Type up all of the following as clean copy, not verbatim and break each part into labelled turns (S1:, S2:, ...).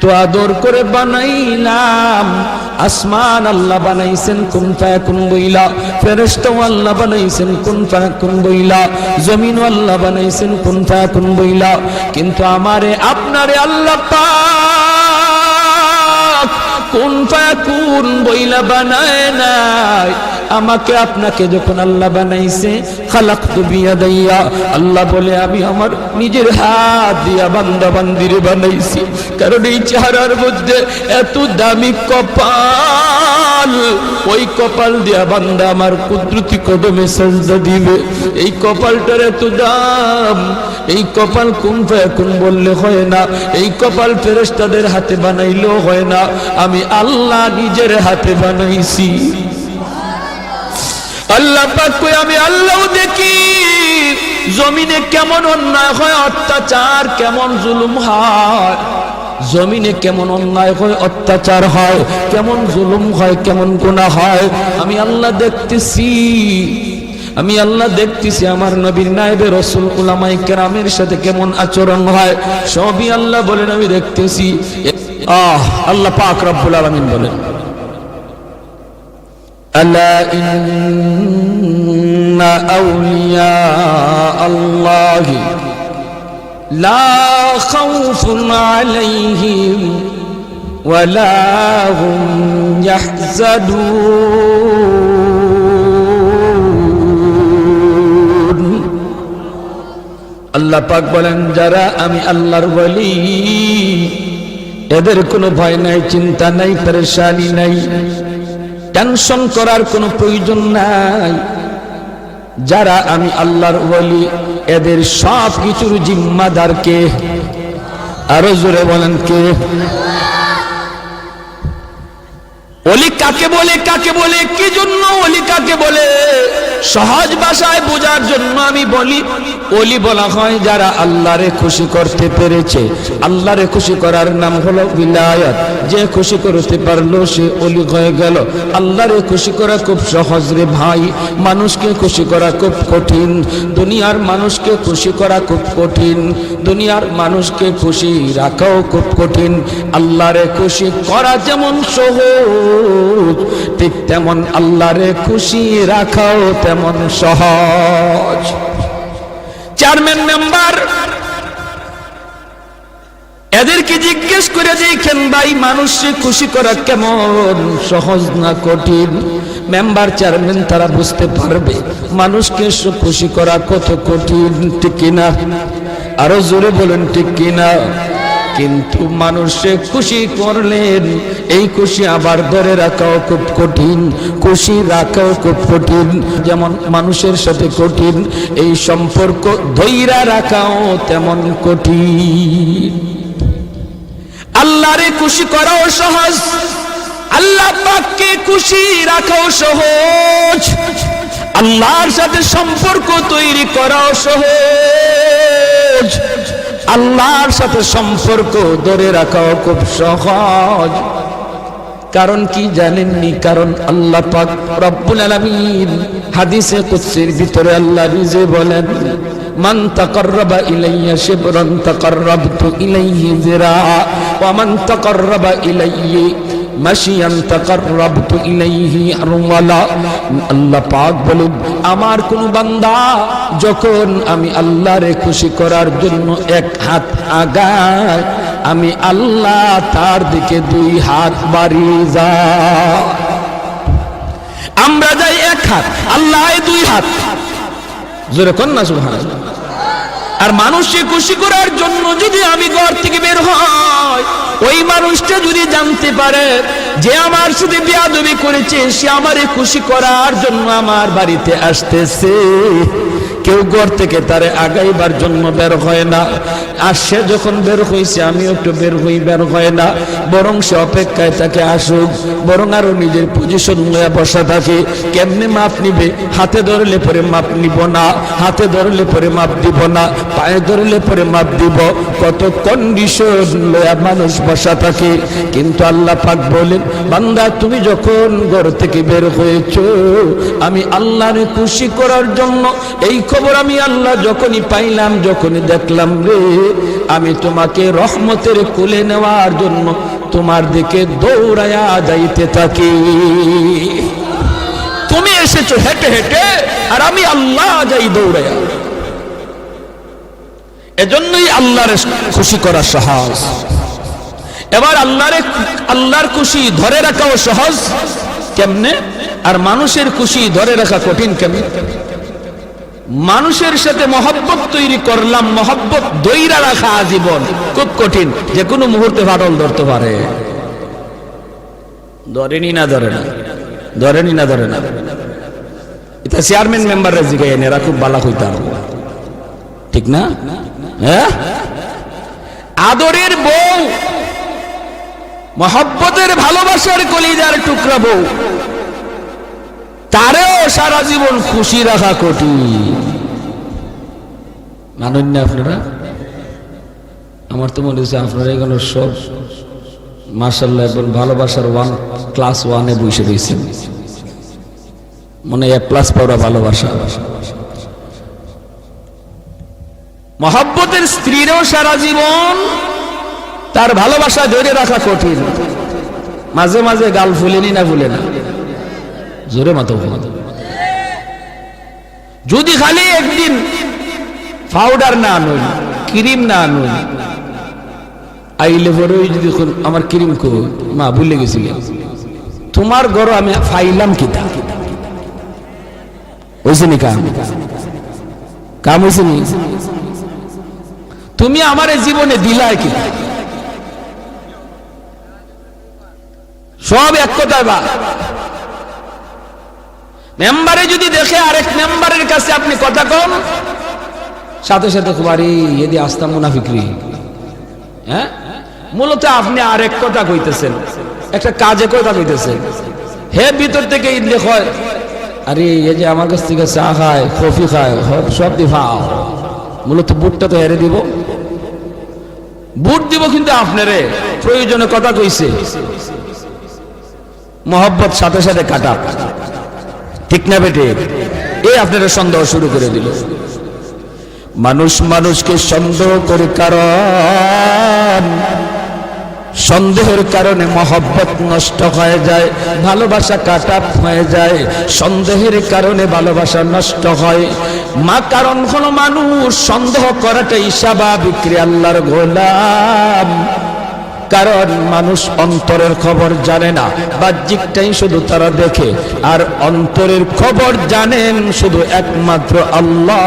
S1: এত আদর করে বানাইলাম, আসমান আল্লাহ বানাইছেন কুন ফায়াকুন বইলা, ফেরেশতা আল্লাহ বানাইছেন কুন ফায়াকুন বইলা, জমিন আল্লাহ বানাইছেন কুন ফায়াকুন বইলা, কিন্তু আমারে আপনারে আল্লাহ পাক কুন ফায়াকুন বইলা বানায় নাই। আমাকে আপনাকে যখন আল্লাহ বানাইছে, খালাকতু বিয়াদাইয়া, আল্লাহ বলে আমি আমার নিজের হাত দিয়া বান্দা বান্দিরে বানাইছি। কারণ এই চেহারার মধ্যে এত দামি কপাল, ওই কপাল দিয়া বান্দা আমার কুদরতি কদমে সাজদা দিবে। এই কপালটার এত দাম, এই কপাল কুন ফায়াকুন বললে হয় না, এই কপাল ফেরেশতাদের হাতে বানাইলেও হয় না, আমি আল্লাহ নিজের হাতে বানাইছি। আল্লাহ পাক কই আমি আল্লাহও দেখি জমিনে কেমন অন্যায় হয়, অত্যাচার কেমন জুলুম হয়, জমিনে কেমন অন্যায় হয়, অত্যাচার হয়, কেমন জুলুম হয়, কেমন গুনাহ হয়, আমি আল্লাহ দেখতেছি। আমি আল্লাহ দেখতেছি আমার নবীর নায়েবে রাসূল উলামায়ে কেরামের সাথে কেমন আচরণ হয়, সবই আল্লাহ বলেন আমি দেখতেছি। আল্লাহ পাক রব্বুল আলামিন বলেন আলা ইন্না আউলিয়া আল্লাহি লা খাউফুন আলাইহিম ওয়ালা হুম ইয়াহজানুন। আল্লাহ পাক বলেন যারা আমি আল্লাহর ওয়ালি এদের কোনো ভয় নাই, চিন্তা নাই, পেরেশানি নাই, টেনশন করার কোনো প্রয়োজন নাই। যারা আমি আল্লাহর ওয়ালি এদের সব কিছুর জিম্মাদার কে? আরো জোরে বলেন কে? ওলি কাকে বলে, কাকে বলে, কি জন্য ওলি কাকে বলে? সহজ ভাষায় বোঝার জন্য আমি বলি, ওলি বলা হয় যারা আল্লাহরে খুশি করতে পেরেছে। আল্লাহরে খুশি করার নাম হলো বিলায়াত। যে খুশি করতে পারলো সে ওলি হয়ে গেল। আল্লাহরে খুশি করা খুব সহজ রে ভাই, মানুষকে খুশি করা খুব কঠিন। দুনিয়ার মানুষকে খুশি করা খুব কঠিন, দুনিয়ার মানুষকে খুশি রাখাও খুব কঠিন। আল্লাহরে খুশি করা যেমন সহজ, ঠিক তেমন আল্লাহরে খুশি রাখাও তেমন সহজ। চেয়ারম্যান মেম্বার এদেরকে জিজ্ঞেস করে দেখেন ভাই মানুষকে খুশি করা কেমন সহজ না কঠিন? মেম্বার চেয়ারম্যান তারা বুঝতে পারবে মানুষকে খুশি করা কত কঠিন, ঠিক কিনা? আরো জোরে বলেন ঠিক কিনা? কিন্তু মানুষে খুশি করলেন, এই খুশি আবার ধরে রাখাও খুব কঠিন, খুশি রাখাও খুব কঠিন। যেমন মানুষের সাথে কঠিন, এই সম্পর্ক ধৈর্য রাখাও তেমন কঠিন। আল্লাহরে খুশি করাও সহজ, আল্লাহ পাককে খুশি রাখাও সহজ, আল্লাহর সাথে সম্পর্ক তৈরি করাও সহজ, আল্লাহর সাথে সম্পর্ক ধরে রাখাও খুব সহজ। কারণ কি জানেননি? কারণ আল্লাহ পাক রব্বুল আলামিন হাদিসে কুদসির ভিতরে আল্লাহ নিজে বলেন, মান তাকাররাবা ইলাইয়া শিবরান তাকাররাবতু ইলাইহি যিরা ওয়া মান তাকাররাবা ইলাইহি মাশিয়ান তাকাররাবতু ইলাইহি আরওয়ালা। আল্লাহ পাক বলেন আমার কোন বান্দা যখন আমি আল্লাহরে খুশি করার জন্য এক হাত আগায়, আমি আল্লাহ তার দিকে দুই হাত বাড়িয়ে যায়। আমরা যাই এক হাত, আল্লাহ দুই হাত, জোরে কোন না সুবহানাল্লাহ। আর মানুষকে খুশি করার জন্য যদি আমি ঘর থেকে বের হই, ওই মানুষটা যদি জানতে পারে যে আমার সাথে বেয়াদবি করেছে, সে আমারে খুশি করার জন্য আমার বাড়িতে আসতেছে, কেউ ঘর থেকে তারে আগাইবার জন্য বের হয় না। আর সে যখন বের হয়েছে আমিও একটু বের হই, বের হয় না, বরং সে অপেক্ষায় তাকে আসুক, বরং আরো নিজের পজিশন নিয়ে বসা থাকে। কেমনে মাপ নিবে? হাতে ধরলে পরে মাপ নিব না, হাতে ধরলে পরে মাপ দিব না, পায়ে ধরলে পরে মাপ দিব, কত কন্ডিশন লয়া মানুষ বসা থাকে। কিন্তু আল্লাহ পাক বলেন বান্দা তুমি যখন ঘর থেকে বের হয়েছো, আমি আল্লাহরে খুশি করার জন্য এই খবর আমি আল্লাহ যখনই পাইলাম, যখনই দেখলাম রে, আমি তোমাকে রহমতের কোলে নেওয়ার জন্য তোমার দিকে দৌড়ায়া যাইতে থাকি। তুমি এসেছো হেঁটে হেঁটে, আর আমি আল্লাহ যাই দৌড়ায়া। এজন্যই আল্লাহর খুশি করা সহজ। এবার আল্লাহর খুশি ধরে রাখাও সহজ কেমনে, আর মানুষের খুশি ধরে রাখা কঠিন কেমনে? মানুষের সাথে মহব্বত তৈরি করলাম, মহব্বত দইরা রাখা আজীবন খুব কঠিন, যে কোনো মুহূর্তে ফাটল ধরতে পারে। ধরেনি না ধরে না, ধরেনি না ধরে না। এটা চেয়ারম্যান মেম্বাররা জিগাই এরা খুব বালা হইতাম, ঠিক না? হ্যাঁ, আদরের বউ, মহব্বতের ভালোবাসার কলিজার টুকরা বউ, তারেও সারা জীবন খুশি রাখা কঠিন। মানেন না আপনারা? আমার তো মনে হচ্ছে আপনারা এগুলো সব মাশাআল্লাহ এবং ভালোবাসার ক্লাস 1-এ বসে রয়েছেন, মনে A+ পাওয়া ভালোবাসা। মহব্বতের স্ত্রীরও সারা জীবন তার ভালোবাসা ধরে রাখা কঠিন। মাঝে মাঝে গাল ফুলেনি না ফুলে না? জোরে মাতো। যদি খালি একদিন পাউডার না আনুন, ক্রিম না আনুন, আইলে পরে যদি আমার ক্রিম কো মা ভুলে গেছিল, তোমার ঘর আমি ফাইলাম কিতা হয়েছে নি? কাম হয়েছে নি? তুমি আমার জীবনে দিলাই কি? সব এক কথায় বা মেম্বারে যদি দেখে আরেক মেম্বারের কাছে আপনি কথা কম, সাথে সাথে কুমারী এদি আস্তা মুনাফিকরি। হ্যাঁ, মূলত আপনি আরেক কথা কইতেছেন, একটা কাজে কথা কইতেছেন। হে ভিতর থেকে ইদলে হয়, আরে এই যে আমার কাছ থেকে চা খায়, কফি খায়, সব দিফাও, মূলত বুটটা তো হেরে দিব, বুট দিব, কিন্তু আপনারে প্রয়োজনে কথা কইছে, মহব্বত সাথে সাথে কাটা, ঠিক না বেটে? এই আপনারা সন্দেহ শুরু করে দিল। মানুষ মানুষকে সন্দেহ করে, কারণ সন্দেহের কারণে মহব্বত নষ্ট হয়ে যায়, ভালোবাসা কাটা হয়ে যায়, সন্দেহের কারণে ভালোবাসা নষ্ট হয়। কারণ হলো মানুষ সন্দেহ করাটাই স্বাভাবিক রে আল্লাহর গোলাম। কারণ মানুষ অন্তরের খবর জানে না, বাহ্যিকটাই শুধু তারা দেখে, আর অন্তরের খবর জানেন শুধু একমাত্র আল্লাহ।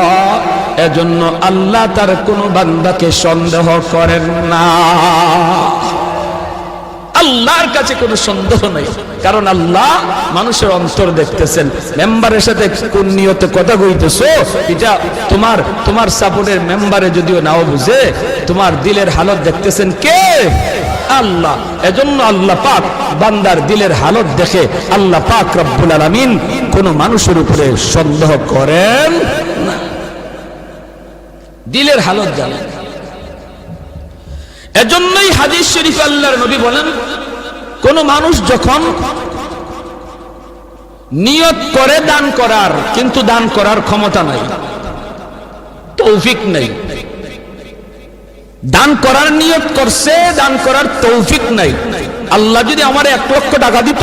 S1: এজন্য আল্লাহ তার কোনো বান্দাকে সন্দেহ করেন না। আল্লাহর কাছে কোনো সন্দেহ নাই, কারণ আল্লাহ মানুষের অন্তর দেখতেছেন। মেম্বারের সাথে কোন নিয়তে কথা কইতেছো, এটা তোমার সাপোর্টের মেম্বারে যদিও নাও বুঝে, তোমার দিলের হালত দেখতেছেন কে? আল্লাহ। এজন্য আল্লাহ পাক বান্দার দিলের হালত দেখে আল্লাহ পাক রব্বুল আলামিন কোন মানুষের উপরে সন্দেহ করেন না, দিলের হালত জানেন। এজন্যই হাদিস শরীফে আল্লাহর নবী বলেন, কোন মানুষ যখন নিয়ত করে দান করার, কিন্তু দান করার ক্ষমতা নাই, তৌফিক নাই, দান করার নিয়ত করছে, দান করার তৌফিক নাই। আল্লাহ যদি আমার 1 লক্ষ টাকা দিত,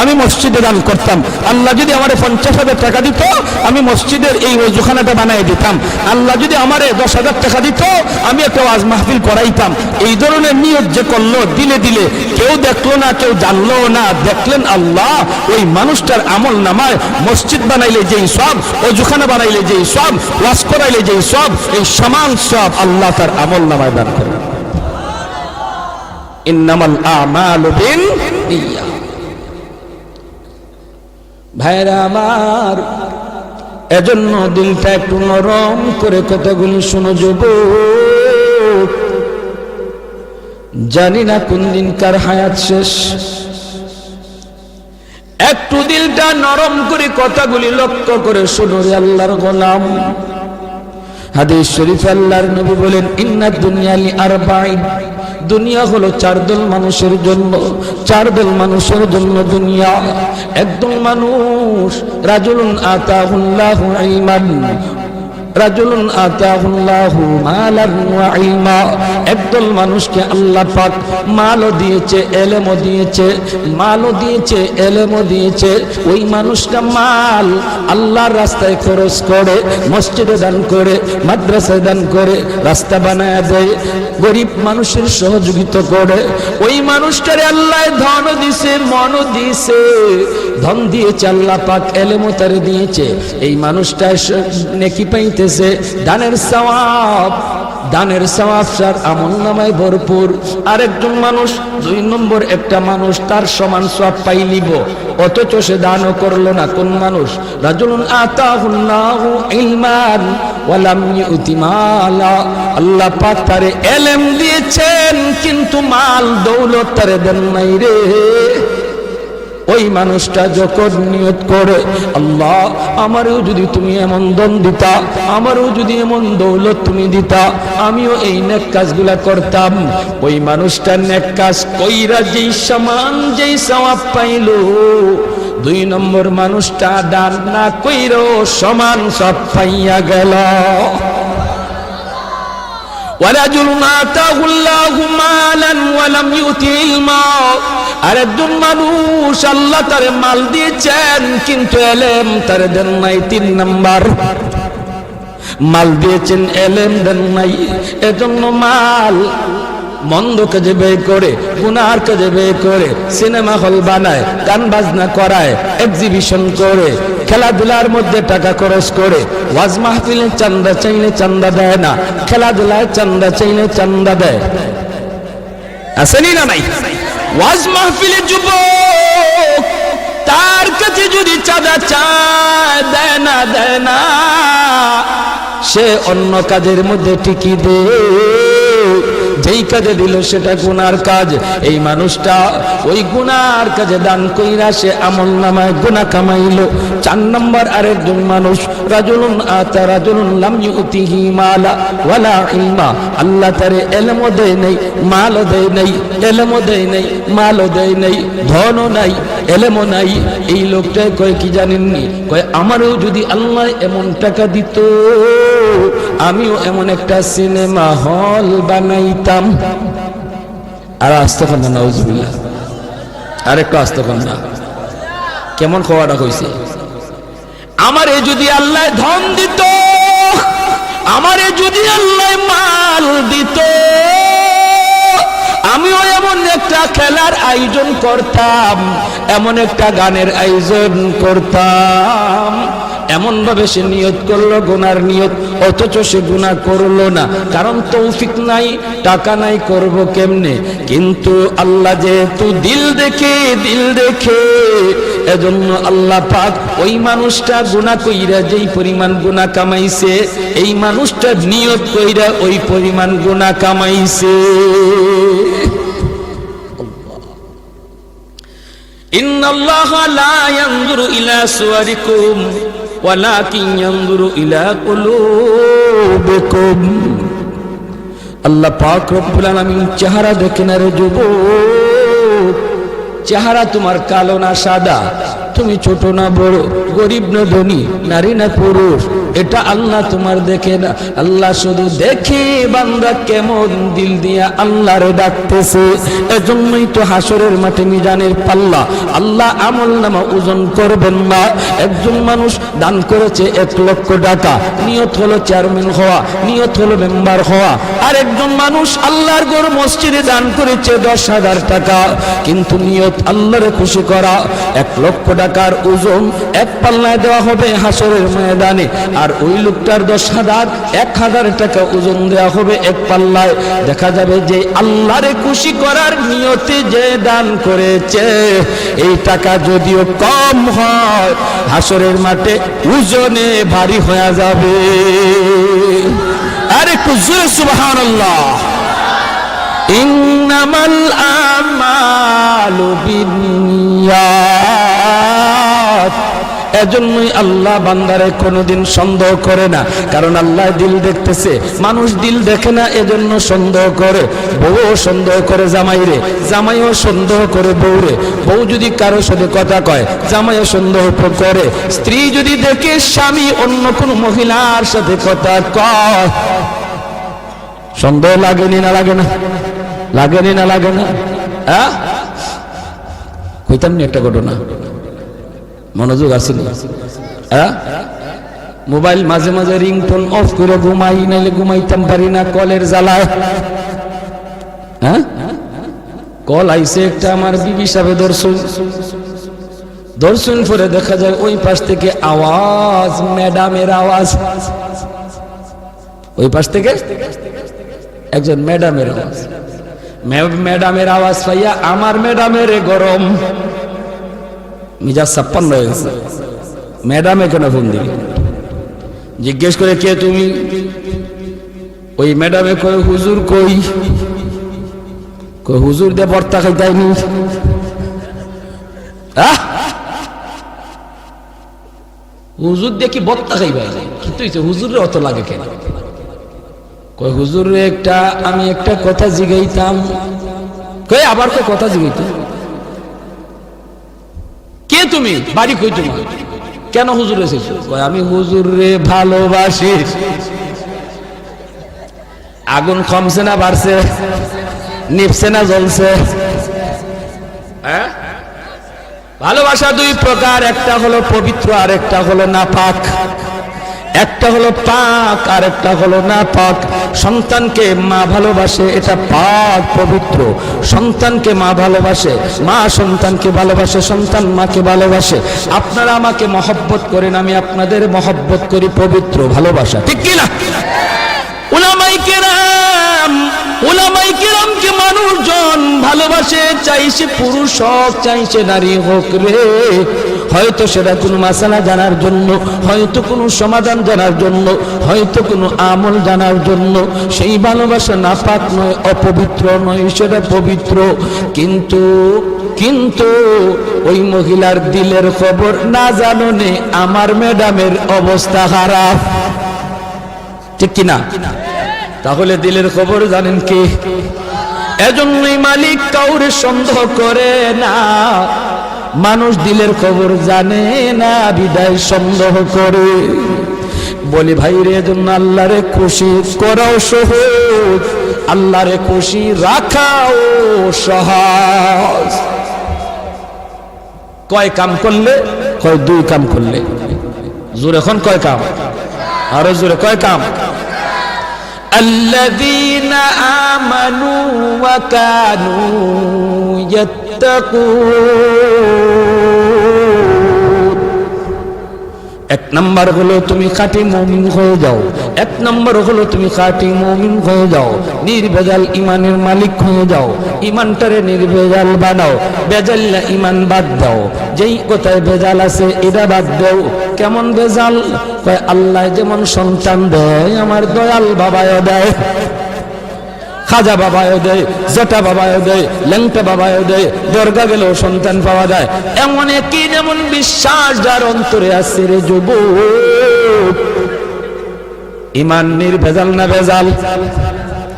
S1: আমি মসজিদে দান করতাম। আল্লাহ যদি আমার 50,000 টাকা দিত, আমি মসজিদের এই ওযুখানাটা বানিয়ে দিতাম। আল্লাহ যদি আমার 10,000 টাকা দিত, আমি একটা ওয়াজ মাহফিল করাইতাম। এই ধরনের নিয়ত যে করলো দিলে দিলে, কেউ দেখলো না, কেউ জানলো না, দেখলেন আল্লাহ, ওই মানুষটার আমল নামায় মসজিদ বানাইলে যেই সব, ওযুখানা বানাইলে যেই সব, ওয়াজ করাইলে যেই সব, এই সমান সব আল্লাহ তার আমল নামায় দান করেন। ইন্নামাল আমালু বিন্নিয়াত। ভাইরা আমার, এজন্য দিলটা একটু নরম করে কথাগুলি শোনো যুবক। জানি না কোন দিন কার হায়াত শেষ, একটু দিলটা নরম করে কথাগুলি লক্ষ্য করে শোনো রে আল্লাহর গোলাম। হাদিস শরীফে আল্লাহর নবী বলেন, ইন্নাদ দুনিয়া লিআরবাঈন, দুনিয়া হলো 4 দল মানুষের জন্য। 4 দল মানুষের জন্য দুনিয়া। একদল মানুষ, রাজুলুন আতাহুল্লাহু ইলমান রাজুলুন আতাহুল্লাহু মালান ওয়া ইলমা, একদল মানুষকে আল্লাহ পাক মালও দিয়েছে, ইলমও দিয়েছে, মালও দিয়েছে, ইলমও দিয়েছে। ওই মানুষটা মাল আল্লাহর রাস্তায় খরচ করে, মসজিদে দান করে, মাদ্রাসায় দান করে, রাস্তা বানায় দেয়, গরিব মানুষের সহযোগিতা করে। ওই মানুষটারে আল্লাহ ধন দিয়েছে, মন দিয়েছে, ধন দিয়েছে আল্লাহ পাক, ইলমও তারে দিয়েছে। এই মানুষটা নেকি পাইতেছে, দানের সওয়াব, দানের সওয়াব সার আমলনামায় ভরপুর। আরেকজন মানুষ, 2 নম্বর একটা মানুষ তার সমান সওয়াব পাইলিব, অথচ সে দানও করলো না। কোন মানুষ? রাজুলুন আতাহুল্লাহু ইলমান ওয়া লাম ইউতি মালা, আল্লাহ পাক তারে ইলম দিয়েছেন কিন্তু মাল দৌলত তারে দেন নাই রে। ওই মানুষটা যখন নিয়ত করে, আল্লাহ আমারও যদি তুমি এমন ধন দিতা, আমারও যদি এমন দৌলত তুমি দিতা, আমিও এই নেক কাজগুলা করতাম। ওই মানুষটা নেক কাজ কইরা যেই সমান যেই সওয়াব পাইল, 2 নম্বর মানুষটা দান না কইরো সমান সব পাইয়া গেল। ওয়ারাজুলুন আতাহুল্লাহু মালান ওয়া লাম ইউতি ইলমা, আরেকজন মানুষ আল্লাহ তারে মাল দিয়েছেন কিন্তু ইলম তারে দেন নাই। 3 নাম্বার, মাল দিয়েছেন ইলম দেন নাই, এজন্য মাল মন্দ কাজে ব্যয় করে, গুনার কাজে ব্যয় করে, সিনেমা হল বানায়, গান বাজনা করায়, এক্সিবিশন করে, খেলাধুলার মধ্যে টাকা খরচ করে, ওয়াজ মাহফিলে চান্দা চাইলে চান্দা দেয় না, খেলাধুলায় চান্দা চাইলে চান্দা দেয়। আসেনি না নাই? ওয়াজ মাহফিলে যুবক তার কাছে যদি চাঁদা চায়, দেয় না, দেয় না, সে অন্য কাজের মধ্যে টিকি দেয়। যেই কাজে দিল সেটা গুনার কাজ। এই মানুষটা ওই গুনার কাজে দান কইরা সে আমলনামায় গুনাহ কামাইলো। 4 নম্বর আরেকজন মানুষ, রাজুলুন আতা রাজুলুন লাম ইউতিহি মালা ওয়ালা ইলমা, আল্লাহ তারে ইলমও দেয় নাই, মালও দেয় নাই, ইলমও দেয় নাই, মালও দেয় নাই, ধনও নাই, ইলমও নাই। এই লোকটাই কয় কি জানেননি? কয় আমারও যদি আল্লাহ এমন টাকা দিত, আমিও এমন একটা সিনেমা হল বানাইতাম। আর আস্তাগফিরুল্লাহ, নাউজুবিল্লাহ, আরেকটু আস্তাগফিরুল্লাহ। কেমন খোয়াটা কইছে? আমারে যদি আল্লাহ ধন দিত, আমারে যদি আল্লাহ মাল দিত, আমিও এমন একটা খেলার আয়োজন করতাম, এমন একটা গানের আয়োজন করতাম। এমন ভাবে সে নিয়ত করলো, গুনার নিয়ত, অথচ সে গুনাহ করলো না, কারণ তৌফিক নাই, টাকা নাই, করব কেমনে? কিন্তু আল্লাহ যেহেতু দিল দেখে, দিল দেখে, এজন্য আল্লাহ পাক ওই মানুষটা গুনাহ কইরা যেই পরিমাণ গুনাহ কামাইছে, এই মানুষটা নিয়ত কইরা ওই পরিমাণ গুনাহ কামাইছে। ইন্নাল্লাহা লা ইয়ানজুরু ইলা সুওয়ারিকুম ওয়ালাকিন ইয়ানজুরু ইলা কুলুবিকুম, আল্লাহ পাক রব্বুল আলামিন চেহারা দেখেন। রে যুবক, চেহারা তোমার কালো না সাদা, তুমি ছোট না বড়, গরিব না ধনী, নারী না পুরুষ, এটা আল্লাহ তোমার দেখে না। আল্লাহ শুধু দেখে বান্দা কেমন দিল দিয়া আল্লাহরে ডাকতেছে। এজন্যই তো হাসরের মাঠে মিজানের পাল্লা আল্লাহ আমলনামা ওজন করবেন না। একজন মানুষ দান করেছে 1 লক্ষ টাকা, নিয়ত হলো চেয়ারম্যান হওয়া, নিয়ত হলো মেম্বার হওয়া। আর একজন মানুষ আল্লাহর ঘর মসজিদে দান করেছে 10,000 টাকা, কিন্তু নিয়ত আল্লাহরে খুশি করা। 1 লক্ষ টাকার ওজন 1 পাল্লায় দেওয়া হবে হাসরের ময়দানে, আর ওই লোকটার 10,000 টাকা ওজন দেওয়া হবে 1 পাল্লায়। দেখা যাবে যে আল্লাহরে খুশি করার নিয়তে যে দান করেছে, এই টাকা যদিও কম হয়, হাসরের মাঠে ওজনে ভারী হয়ে যাবে। আরে কুজুর সুবহানাল্লাহ। ইন্নামাল আমালু বিন্নিয়াত, এজন্যই আল্লাহ বান্দারে কোনোদিন সন্দেহ করে না, কারণ আল্লাহ দিল দেখতেছে, মানুষ দিল দেখে না, এজন্য সন্দেহ করে। বউ সন্দেহ করে জামাইরে, জামাইও সন্দেহ করে বউরে। বউ যদি কারো সাথে কথা কয়, জামাইও সন্দেহ করে। স্ত্রী যদি দেখে স্বামী অন্য কোনো মহিলার সাথে কথা কয়, সন্দেহ লাগেনি না লাগে না? লাগেনি না লাগে না? হ্যাঁ, কইতাম নি একটা ঘটনা, মনোযোগ আসেনি? হ্যাঁ, মোবাইল মাঝে মাঝে রিংটোন অফ করে ঘুমাই, নাইলে ঘুমাইতাম পারি না কলের জ্বালায়। হ্যাঁ, কল আইছে একটা, আমার বিবি সাহেব দর্শন করে দেখা যায় ওই পাশ থেকে আওয়াজ, ম্যাডামের আওয়াজ। ওই পাশ থেকে একজন ম্যাডামের আওয়াজ, ম্যাডামের আওয়াজ পাইয়া আমার ম্যাডামের গরম মিজাজ 56 হয়ে গেছে। ম্যাডামে কেন ফোন দিল? জিজ্ঞেস করে কে তুমি? ওই ম্যাডামে কই হুজুর কই? হুজুর দিয়ে বর্তা খাইতাইনি। হুজুর দিয়ে কি বর্তা খাইবাই? কিন্তু হুজুরের অত লাগে কেন? কই হুজুরে একটা আমি একটা কথা জিগাইতাম। কই আবার কই কথা জিগাইতাম? কে তুমি? বাড়ি কই তোমার? কেন হুজুর এসেছো? কই আমি হুজুরে ভালোবাসি। আগুন কমছে না বাড়ছে? নিভছে না জ্বলছে? হ্যাঁ, ভালোবাসা দুই প্রকার, একটা হলো পবিত্র আর একটা হলো নাপাক। একটা হলো পাক আর একটা হলো নাপাক। সন্তানকে মা ভালোবাসে, এটা পাক পবিত্র। সন্তানকে মা ভালোবাসে, মা সন্তানকে ভালোবাসে, সন্তান মাকে ভালোবাসে। আপনারা আমাকে মহব্বত করেন, আমি আপনাদের মহব্বত করি, পবিত্র ভালোবাসা, ঠিক কি না? উলামায়ে কেরামকে মানুষজন ভালোবাসে, চাইছে পুরুষ হোক চাইছে নারী হোক রে। হয়তো সেটা কোনো মাসালা জানার জন্য, হয়তো কোনো সমাধান জানার জন্য, হয়তো কোনো আমল জানার জন্য। সেই ভালোবাসা নাপাক নয়, অপবিত্র নয়, সেটা পবিত্র। কিন্তু কিন্তু ওই মহিলার দিলের খবর না জাননে আমার ম্যাডামের অবস্থা খারাপ, ঠিক কিনা? তাহলে দিলের খবর জানেন কে? এজন্যই মালিক কাউরে সন্দেহ করে না। মানুষ দিলের খবর জানে না, বিদায় সন্দেহ করে। বলি ভাই রে, এজন্য আল্লাহরে খুশি করাও সহজ, আল্লাহরে খুশি রাখাও সহজ। কয় কাম করলে? কয় দুই কাম করলে। জোরে এখন কয় কাম? আরো জোরে কয় কাম? الذين آمنوا وكانوا يتقون। এক নাম্বার হলো তুমি খাঁটি মুমিন হয়ে যাও। এক নাম্বার হলো তুমি খাঁটি মুমিন হয়ে যাও, নির্ভেজাল ইমানের মালিক হয়ে যাও। ইমানটারে নির্ভেজাল বানাও, বেজাল্লা ইমান বাদ দাও। যেই কথায় ভেজাল আছে এটা বাদ দাও। কেমন ভেজাল? কয় আল্লাহ যেমন সন্তান দেয়, আমার দয়াল বাবাও দেয়, খাজা বাবাও দেয়, জেঠা বাবাও দেয়, ল্যাংটা বাবাও দেয়। দরগা গেলেও সন্তান পাওয়া যায়। এমন একই যেমন বিশ্বাস যার অন্তরে আছে রে যুবক, ইমান নির্ভেজাল না ভেজাল?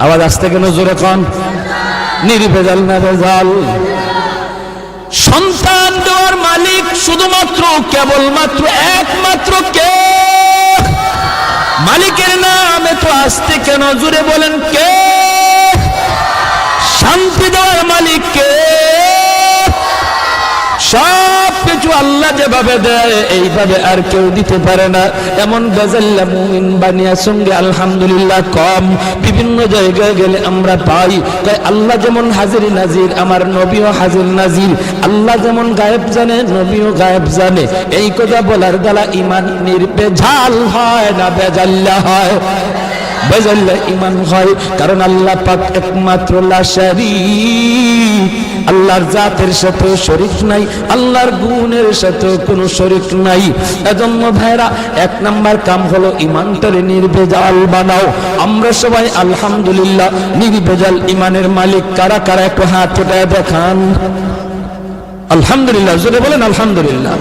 S1: আওয়াজ আসতে কেন? জোরে কন। নির্ভেজাল না ভেজাল? সন্তান দেওয়ার মালিক শুধুমাত্র কেবলমাত্র একমাত্র কে? মালিকের নাম এত আসতে কেন? জুড়ে বলেন কে? শান্তি দেওয়ার মালিক কে? সব কিছু আল্লাহ যেভাবে দেয় এইভাবে আর কেউ দিতে পারে না। এমন বেজাল্লা মুমিন বানিয়ার সঙ্গে আলহামদুলিল্লাহ কম। বিভিন্ন জায়গায় গেলে আমরা পাই তাই আল্লাহ যেমন হাজির নাজির, আমার নবীও হাজির নাজির। আল্লাহ যেমন গায়েব জানে, নবীও গায়েব জানে। এই কথা বলার দ্বারা ইমান নির্ভেজাল হয় না বেজাল্লা হয়? বেজাল্লা ইমান হয়, কারণ আল্লাহ পাক একমাত্র লা শারীক। আল্লাহর জাতের সাথে শরীক নাই, আল্লাহর গুণের সাথে কোনো শরীক নাই। এজন্য ভাইরা এক নাম্বার কাম হলো ইমানটারে নির্ভেজাল বানাও। আমরা সবাই আলহামদুলিল্লাহ নির্ভেজাল ইমানের মালিক কারা কারা একটু হাত উঠায় দেখান। আলহামদুলিল্লাহ, জোরে বলেন আলহামদুলিল্লাহ।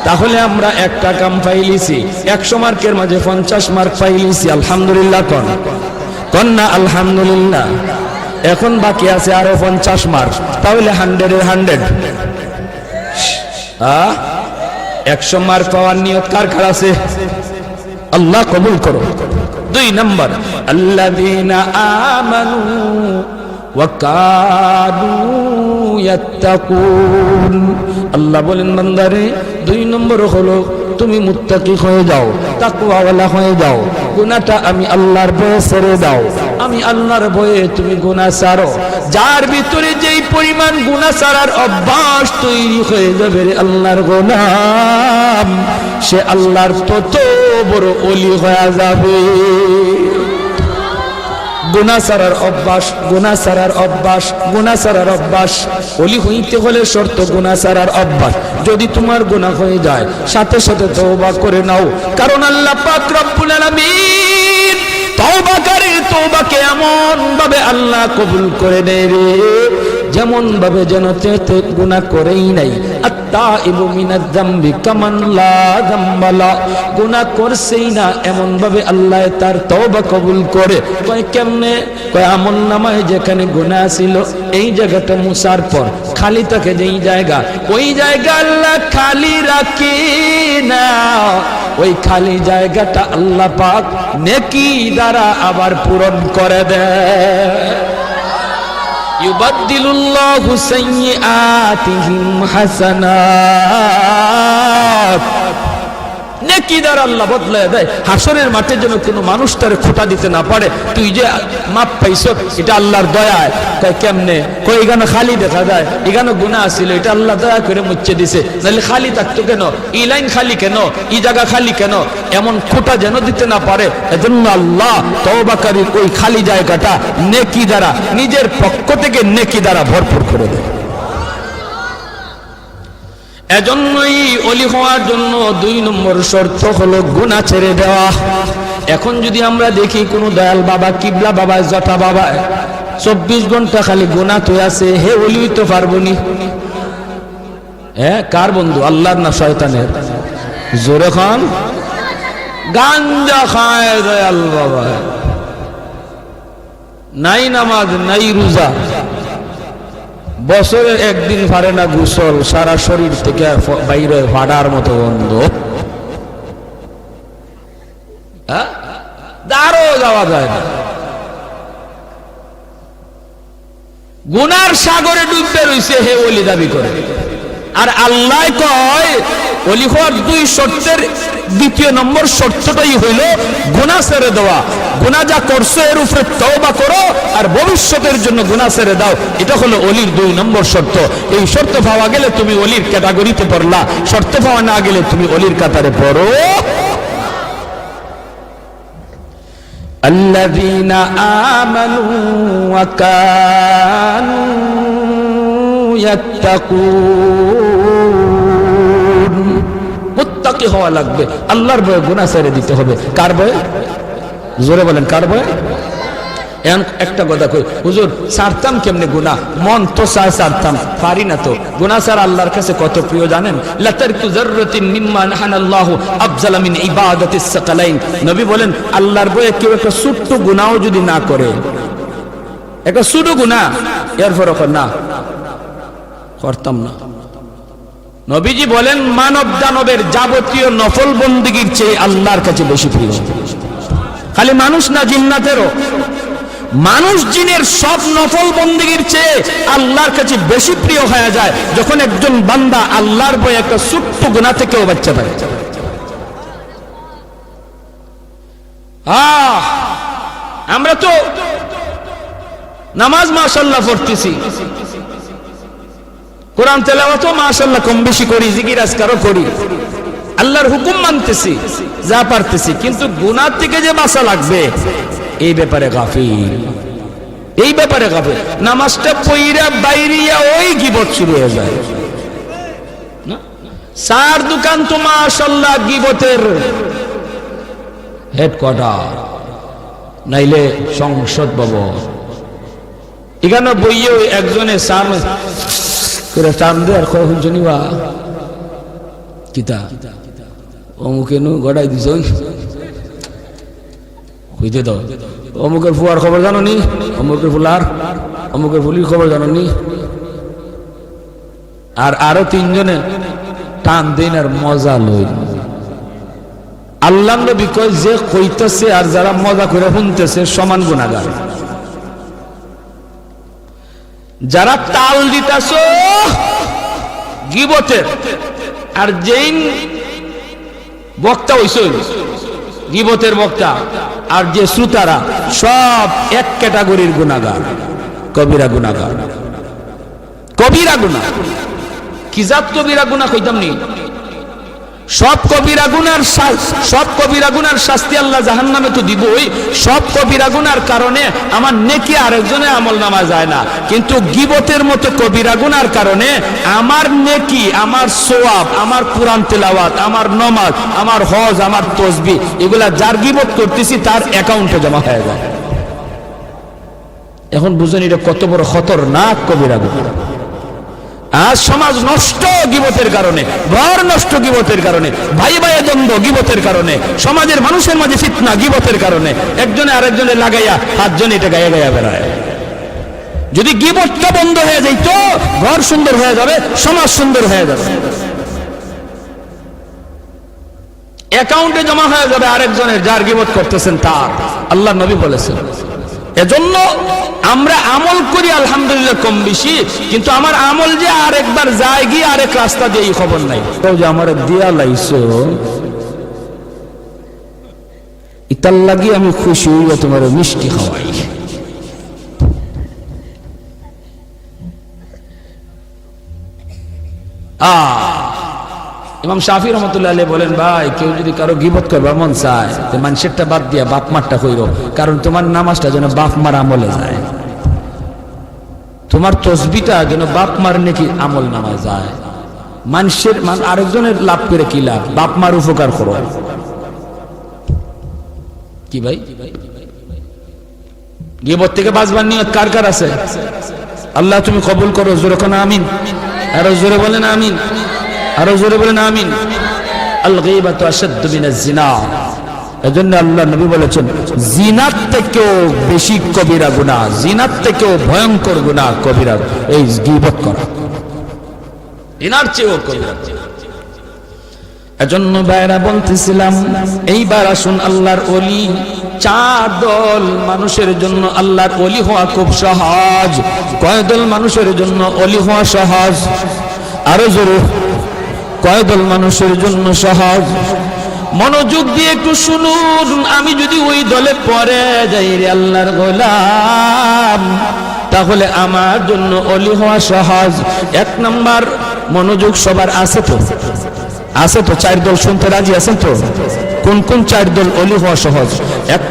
S1: তাহলে আমরা একটা কাম পাইলিছি, 100 মার্কের মাঝে 50 মার্ক পাইলিছি। আলহামদুলিল্লাহ কোন কোন না আলহামদুলিল্লাহ। এখন বাকি আছে আরো 50 মার্ক, তাহলে 100-এর 100। 100 মার্ক পাওয়ার নিয়ত কার কার আছে? আল্লাহ কবুল করো। 2 নম্বর, আল্লাযীনা আমানু ওয়া কানু ইয়াত্তাকুন। আল্লাহ বলেন বান্দারে 2 নম্বর হলো তুমি মুত্তাকি হয়ে যাও, তাকওয়াওয়ালা হয়ে যাও। গুনাহটা আমি আল্লাহর ভয়ে ছেড়ে দাও। আমি আল্লাহর ভয়ে তুমি গুনাহ ছাড়ো। যার ভিতরে যেই পরিমাণ গুনাহ ছাড়ার অভ্যাস তৈরি হয়ে যাবে রে আল্লাহর গোলাম, সে আল্লাহর তত বড় ওলি হয়ে যাবে। গুনাহ ছাড়ার অভ্যাস, গুনাহ ছাড়ার অভ্যাস, গুনাহ ছাড়ার অভ্যাস। ওলি হইতে হলে শর্ত গুনাহ ছাড়ার অভ্যাস। যদি তোমার গুনাহ হয়ে যায় সাথে সাথে তওবা করে নাও, কারণ আল্লাহ পাক রব্বুল আলামিন তওবাকারীর তওবাকে এমন ভাবে আল্লাহ কবুল করে নেয় রে, যেমন ভাবে যেন তেতে গুনাহ করেই নাই। আত্তাইবু মিনাজ যামবি কামান লা যামবা লা, গুনাহ করছেই না এমন ভাবে আল্লাহ তার তওবা কবুল করে। কয় কেমনে? কয় আমল নামায় যেখানে গুনাহ ছিল এই জায়গাটা মুছার পর খালি থাকে যেই জায়গা, ওই জায়গা আল্লাহ খালি রাখে না। ওই খালি জায়গাটা আল্লাহ পাক নেকি দ্বারা আবার পূরণ করে দেয়। ইউবাদদিলুল্লাহু সাইয়্যাতিহিম হাসানাত। নেকি দ্বারা আল্লাহ বদলায় দেয়। হাসরের মাঠে যেন কোনো মানুষ তার খোটা দিতে না পারে। তুই যে মাপ পাইছ এটা আল্লাহর দয়ায়। কয় কেমনে? কই এখানে খালি দেখা যায়, এখানে গুনাহ ছিল, এটা আল্লাহ দয়া করে মুছে দিছে, নাহলে খালি থাকতো কেন? এই লাইন খালি কেন? এই জায়গা খালি কেন? এমন খোটা যেন দিতে না পারে। এজন্য আল্লাহ তওবাকারীর ওই খালি জায়গাটা নেকি দ্বারা, নিজের পক্ষ থেকে নেকি দ্বারা ভরপুর করে দেয়। এজন্যই ওলি হওয়ার জন্য 2 নম্বর শর্ত হলো গুনাহ ছেড়ে দেওয়া। এখন যদি আমরা দেখি কোন দয়াল বাবা, কিবলা বাবা, জটা বাবা 24 ঘন্টা খালি গুনাহ তো আছে, হে ওলি তো পারবনি। কার বন্ধু? আল্লাহর না শয়তানের? জোরে খান। গাঞ্জা খায় দয়াল বাবা, নাই নামাজ নাই রোজা, বছরে একদিন পারে না গোসল, সারা শরীর থেকে বাইরে ফাটার মতো গন্ধ। দাঁড়ো যাওয়া যায় না। গুনার সাগরে ডুববে রইছে, হে ওলি দাবি করে। আর আল্লাহ কয় ওলি হওয়ার 2 শর্তের 2 নম্বর শর্তটাই হইল গুনাহ ছেড়ে দেওয়া। গুনাহ যা করছো এর উপরে তওবা করো আর ভবিষ্যতের জন্য গুনাহ ছেড়ে দাও। এটা হলো ওলির 2 নম্বর শর্ত। এই শর্ত পাওয়া গেলে তুমি ওলির ক্যাটাগরিতে পড়লা, শর্ত পাওয়া না গেলে তুমি ওলির কাতারে পড়ো। আল্লাযীনা আমানু ওয়া কানু ইয়াত্তাকুন। মুত্তাকি হওয়া লাগবে, আল্লাহর ভয়ে গুনাহ ছেড়ে দিতে হবে। কার ভয়ে? জোরে বলেন, কার ভয়ে? একটা কথা কই, হুজুর ছাড়তাম কেমনে গুনাহ? মন তো চায় ছাড়তাম, পারি না তো। গুনাহ ছাড়া আল্লাহর কাছে কত প্রিয় জানেন? লাতারকু যাররাতিন মিম্মা নাহানাল্লাহু আফজালা মিন ইবাদাতিস সাকালাইন। নবী বলেন আল্লাহর ভয়ে কেউ একটা ছোট্ট গুনাহও যদি না করে, একটা ছোট গুনাহ, এরপর না করতাম না। নবীজি বলেন মানব দানবের যাবতীয় নফল বন্দেগীর চেয়ে আল্লাহর কাছে বেশি প্রিয়। খালি মানুষ না, জিন্নাতেরও। মানুষ জিনের সব নফল বন্দেগীর চেয়ে আল্লাহর কাছে বেশি প্রিয় হয়ে যায় যখন একজন বান্দা আল্লাহর ভয়ে একটা ছোট্ট গুনাহ থেকেও বাঁচতে পারে। আমরা তো নামাজ মাশাআল্লাহ পড়তেছি, কোরআন তেলাওয়াতও মাশাআল্লাহ কম বেশি করি, জিকির আজকারও করি, আল্লাহর হুকুম মানতেছি যা পারতেছি, কিন্তু গুনাহ থেকে যে বাঁচা লাগবে এই ব্যাপারে গাফিল। এই ব্যাপারে গাফিল। নামাজটা পইরা বাইরিয়া ওই গীবত শুরু হয়ে যায়। চার দোকান তো মাশাআল্লাহ গীবতের হেডকোয়ার্টার, নাইলে সংসদ ভবন। এখানে বইয়ে একজনে সামনে করে টান দেয় আর কখন জনিবা কিতা অমুকে নু গড়াই দিছ হইতে দাও অমুকের ফুয়ার খবর জানো নি অমুকের ফুলার অমুকের ফুলির খবর জানো নি আর আরো তিনজনে টান দেন আর মজা লই আল্লাহ নবী কয় যে কইতেছে আর যারা মজা করে শুনতেছে সমান গুনাহগার যারা তাল দিতেছ গীবতের আর যেই বক্তা হইছে গীবতের বক্তা আর যে শ্রোতারা সব এক ক্যাটাগরির গুনাহগার কবিরা গুনাহগার কবিরা গুনাহ কি জাত কবিরা গুনাহ কইতাম নি সব কবিরা গুনার শাস্তি আল্লাহ জাহান্নামে তো দিবই সব কবিরা গুনার কারণে আমার নেকি আরেকজনের আমলনামা যায় না কিন্তু গীবতের মতো কবিরা গুনার কারণে আমার নেকি আমার সওয়াব আমার কুরআন তেলাওয়াত আমার নামাজ আমার হজ আমার তাসবিহ এগুলা যার গীবত করতেছি তার অ্যাকাউন্টে জমা হয়ে যায় এখন বুঝেন এটা কত বড় খতরনাক কবিরা গুনাহ আজ সমাজ নষ্ট গীবতের কারণে ঘর নষ্ট গীবতের কারণে ভাই ভাইয়ে দ্বন্দ্ব গীবতের কারণে সমাজের মানুষের মাঝে ফিতনা গীবতের কারণে একজনে আরেকজনে লাগাইয়া পাঁচজন এটা গায়ে গায়ে বেড়ায় যদি গীবতটা বন্ধ হয়ে যাইত ঘর সুন্দর হয়ে যাবে সমাজ সুন্দর হয়ে যাবে অ্যাকাউন্টে জমা হয়ে যাবে আরেকজনের যার গীবত করতেছেন তার আল্লাহ নবী বলেছেন এজন্য আমরা আমল করি আলহামদুলিল্লাহ কম বেশি কিন্তু আমার আমল যে আরেকবার যায় গিয়ে আরেক রাস্তা দিয়ে খবর নাই যে আমার দিয়া লাইছো ইতার লাগি আমি খুশি হইয়া তোমার মিষ্টি খাওয়াই ইমাম শাফি রহমতুল্লাহ আলাইহি বলেন ভাই কেউ যদি কারো গীবত করবার মন চায় তো মানুষেরটা বাদ দিয়া বাপ মারটা কইরো কারণ তোমার নামাজটা যেন বাপ মার আমলে যায় তোমার তসবিহটা যেন বাপ মার নাকি আমল নামা যায় মানুষের আরেকজনের লাভ করে কি লাভ বাপ মার উপকার করো কি ভাই গীবত থেকে বাঁচবার নিয়ত কার কার আছে আল্লাহ তুমি কবুল করো জোরে কোন আমিন আরো জোরে বলেন আমিন আরো জোরে বলেন আমিন আল গীবাতু আশাদ্দু মিনাজ জিনা এজন্য আল্লাহ নবী বলেছেন জিনার থেকেও বেশি কবিরা গুনাহ জিনার থেকেও ভয়ঙ্কর গুনাহ কবিরা এই গীবত করা জিনার চেয়েও কবিরা এজন্য ভাইরা বলতেছিলাম এইবার আসুন আল্লাহর ওলি চার দল মানুষের জন্য আল্লাহর ওলি হওয়া খুব সহজ কয় দল মানুষের জন্য ওলি হওয়া সহজ আরো জোরে কয় দল মানুষের জন্য সহজ মনোযোগ দিয়ে একটু শুনুন আমি যদি ওই দলে পড়ে যাই রে আল্লাহর গোলাম তাহলে আমার জন্য ওলি হওয়া সহজ এক নাম্বার মনোযোগ সবার আছে তো চার দল শুনতে রাজি আছেন তো কোন কোন চার দল ওলি হওয়া সহজ এক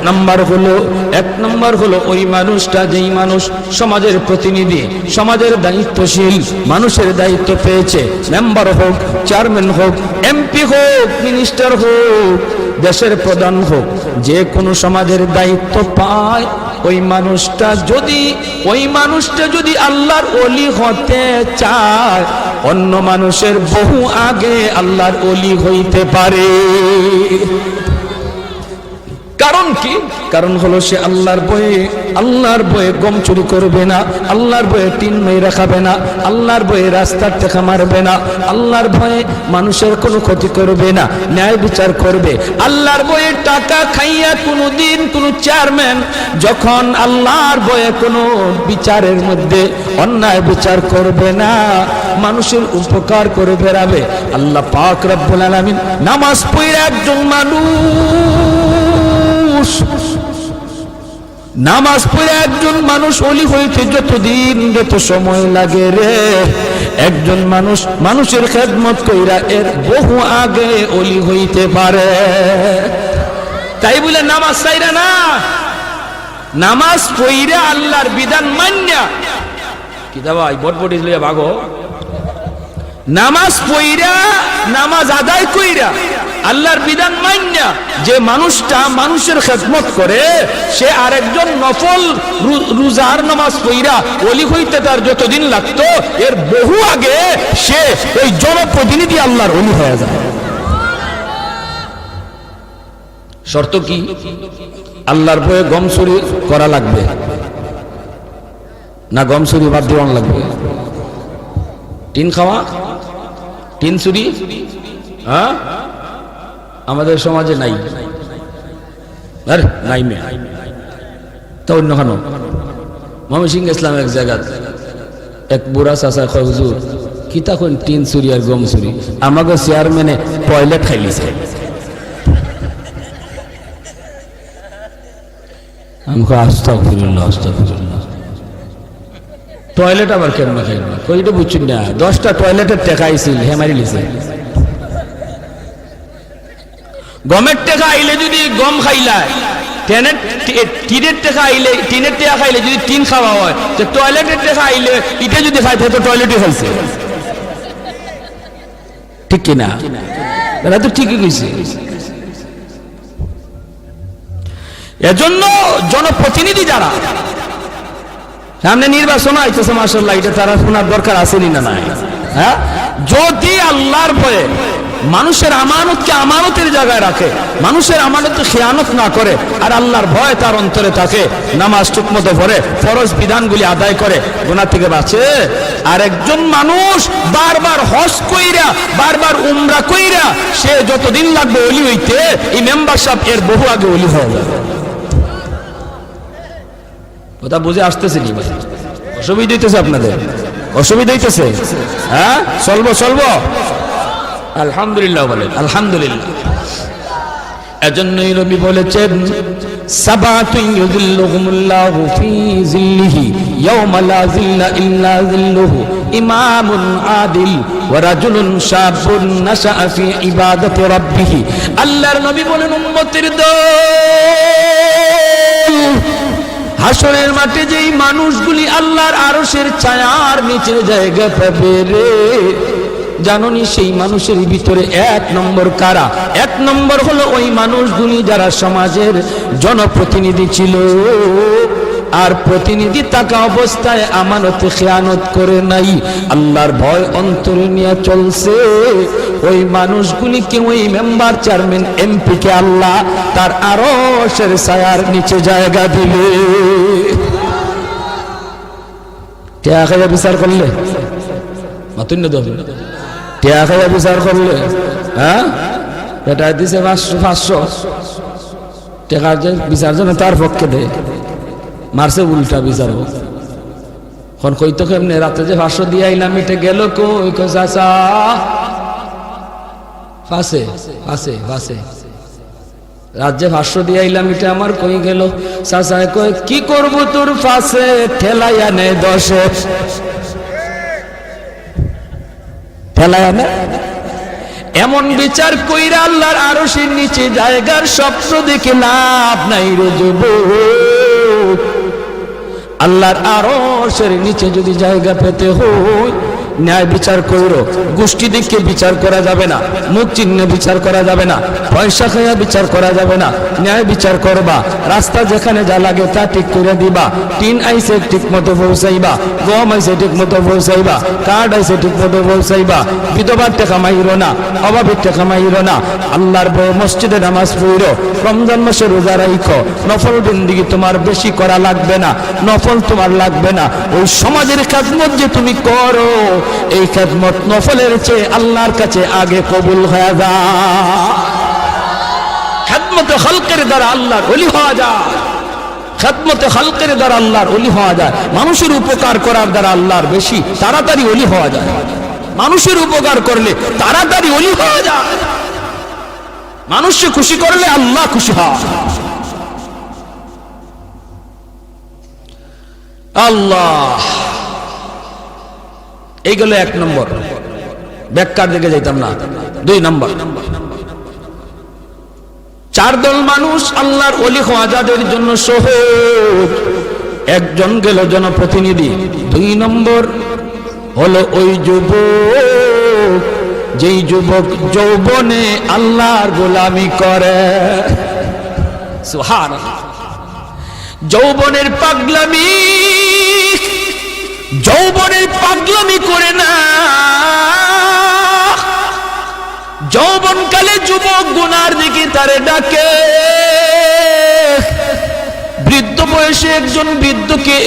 S1: নাম্বার হলো ওই মানুষটা যেই মানুষ সমাজের প্রতিনিধি সমাজের দায়িত্বশীল মানুষের দায়িত্ব পেয়েছে মেম্বার হোক চেয়ারম্যান হোক এমপি হোক মিনিস্টার হোক দেশের প্রধান হোক যে কোনো সমাজের দায়িত্ব পায় ওই মানুষটা যদি আল্লাহর ওলি হতে চায় অন্য মানুষের বহু আগে আল্লাহর ওলি হইতে পারে কারণ কি কারণ হলো সে আল্লাহর বয়ে গম চুরি করবে না আল্লাহর বয়ে টিন মেরে খাবে না আল্লাহর বয়ে রাস্তার থেকে মারবে না আল্লাহর ভয়ে মানুষের কোনো ক্ষতি করবে না ন্যায় বিচার করবে আল্লাহর বয়ে টাকা খাইয়া কোনোদিন কোনো চেয়ারম্যান যখন আল্লাহর বয়ে কোনো বিচারের মধ্যে অন্যায় বিচার করবে না মানুষের উপকার করে বেড়াবে আল্লাহ পাক রব্বুল আলামিন নামাজ পড়ে একজন মানুষ ওলি হইতে যত সময় লাগে রে একজন মানুষের খেদমত কইরা এর বহু আগে ওলি হইতে পারে তাই বলে নামাজ চাইরা না নামাজ পড়িরা আল্লাহর বিধান মান্যা কি দাও ভাই বটবটি লইয়া ভাগো নামাজ পড়িরা নামাজ আদায় কইরা আল্লাহর বিধান মান্যা যে মানুষটা মানুষের খেদমত করে সে আরেকজন নফল রোজার নামাজ পড়িরা ওলি হইতে তার যতদিন লাগতো এর বহু আগে সে ওই জনপ্রতিনিধি আল্লাহর ওলি হয়ে যায় শর্ত কি? আল্লাহর ভয়ে গম চুরি করা লাগবে না গম চুরি বাদ দেওয়ান লাগবে? টিন খাওয়া, টিন চুরি, হ্যাঁ আমাদের সমাজে নাই। আর নাই মে তো অন্য খানো ময়মনসিংহ ইসলাম এক জায়গা এক বুড়া চাচা কয় হুজুর কি তখন টিন চুরি আর গম চুরি, আমাকে চেয়ারম্যানে টয়লেট খাইলিছে। আমি আস্তাগফিরুল্লাহ আস্তাগফিরুল্লাহ, টয়লেট আবার কেমন খাইল কইটা বুঝছেন না? 10টা টয়লেটের টেকা আইছিল হে মারি লিছে। গমের টেকা আইলে যদি গম খাইলায়, টিনের টেকা আইলে টিনের টেকা খাইলে যদি টিন খাওয়া হয়, তো টয়লেটের টেকা আইলে ইটা যদি খাইতে তো টয়লেটে খাইছে, ঠিক কিনা? এরা তো ঠিকই কইছে। এজন্য জনপ্রতিনিধি যারা সামনে নির্বাচন আইতেছে, মাশাআল্লাহ, এটা তারা শোনার দরকার আসেনি না নাই? হ্যাঁ, যদি আল্লাহর ভয়ে মানুষের আমানতকে আমানতের জায়গায় রাখে, মানুষের আমানতকে খেয়ানত না করে, আর আল্লাহর ভয় তার অন্তরে থাকে, নামাজ ঠিকমতো পড়ে, ফরজ বিধানগুলি আদায় করে, গুনাহ থেকে বাঁচে। আর একজন মানুষ বারবার হজ কইরা বারবার উমরা কইরা সে যতদিন লাগবে ওলি হইতে, এই মেম্বার সাহেব এর বহু আগে ওলি হয়ে যাবে। কথা বুঝে আসতেছে নি ভাই? অসুবিধা হইতেছে আপনাদের? অসুবিধা হইতেছে? হ্যাঁ, চলবো চলবো, আলহামদুলিল্লাহ বলেন আলহামদুলিল্লাহ। এজন্যই নবী বলেছেন সাবাতুন ইউযিল্লুহুমুল্লাহু ফি যিল্লিহি ইয়াওমা লা যিল্লা ইল্লা যিল্লুহু, ইমামুন আদিল ওয়া রাজুলুন শাবুন নাশাআ ফি ইবাদাতি রাব্বিহ। আল্লাহর নবী বলেন উম্মতের দল, হাসরের মাঠে যেই মানুষগুলি আল্লাহর আরশের ছায়ার নিচে জায়গা পাবে রে, জানোনি সেই মানুষের ভিতরে 1 নম্বর কারা? 1 নম্বর হলো ওই মানুষগুলি যারা সমাজের জনপ্রতিনিধি ছিল, আর প্রতিনিধি থাকা অবস্থায় আমানতে খেয়ানত করে নাই, আল্লাহর ভয় অন্তরে নিয়ে চলছে। ওই মানুষগুলিকে, ওই মেম্বার, চেয়ারম্যান, এমপি কে আল্লাহ তার আরশের ছায়ার নিচে জায়গা দিবে। টিয়া খাইয়া বিচার করলে মাতুন্য দেবে, টিয়া খাইয়া বিচার করলে, হ্যাঁ এটা দিছে 500 টাকার যে বিচার জন্য তার পক্ষে দেয়, মারছে উল্টা বিচার। এখন কইতো কেমনে? রাতে যে 500 দিয়ে আইলাম, এটা গেল কই? কই চাচা ফাঁসে ফাঁসে ফাঁসে, রাজ্যে 500 দিয়ে আইলাম, এটা আমার কই গেল? চাচা কই কি করব তোর ফাঁসে, ঠেলাই আনে 10, ঠেলাই আনে। এমন বিচার কইরা আল্লাহর আরশের নিচে জায়গার স্বপ্ন দেখে লাভ নাই রে যুবক। আল্লাহর আরশের নিচে যদি জায়গা পেতে হয়, ন্যায় বিচার কইরো। গোষ্ঠী দিকে বিচার করা যাবে না, মুখ চিহ্নে বিচার করা যাবে না, পয়সা খাইয়া বিচার করা যাবে না, ন্যায় বিচার করবা। রাস্তা যেখানে যা লাগে তা ঠিক করে দিবা। টিন আইসে ঠিক মতো পৌঁছাইবা, গম আইসে ঠিক মতো পৌঁছাইবা, কার্ড আইসে ঠিক মতো পৌঁছাইবা। বিধবার টাকা মাইরো না, অভাবের টাকা মাইরো না। আল্লাহর ভয়ে মসজিদে নামাজ পড়ো, রমজান মাসে রোজা রাখো। নফল জিন্দেগি তোমার বেশি করা লাগবে না, নফল তোমার লাগবে না। ওই সমাজের খেদমত যে তুমি করো, এই খেদমত নফলের চেয়ে আল্লাহর কাছে আগে কবুল হয়ে যায়। খেদমতে খালকের দ্বারা আল্লাহর ওলি হওয়া যায়, খেদমতে খালকের দ্বারা আল্লাহর ওলি হওয়া যায়। মানুষের উপকার করার দ্বারা আল্লাহর বেশি তাড়াতাড়ি ওলি হওয়া যায়। মানুষের উপকার করলে তাড়াতাড়ি ওলি হওয়া যায়। মানুষকে খুশি করলে আল্লাহ খুশি হয়। আল্লাহ, এইগুলো 1 নম্বর। ব্যাখ্যার দিকে যাইতাম না। 2 নম্বর, 4 দল মানুষ আল্লাহর ওলি হওয়া যাদের জন্য সহজ। একজন গেল জনপ্রতিনিধি। 2 নম্বর হলো ওই যুবক, যেই যুবক যৌবনে আল্লাহর গোলামি করে। সুবহানাল্লাহ। যৌবনের পাগলামি, যৌবনের পাগলামি করে না। যৌবনকালে যুবক গুনার দিকে তারে ডাকে,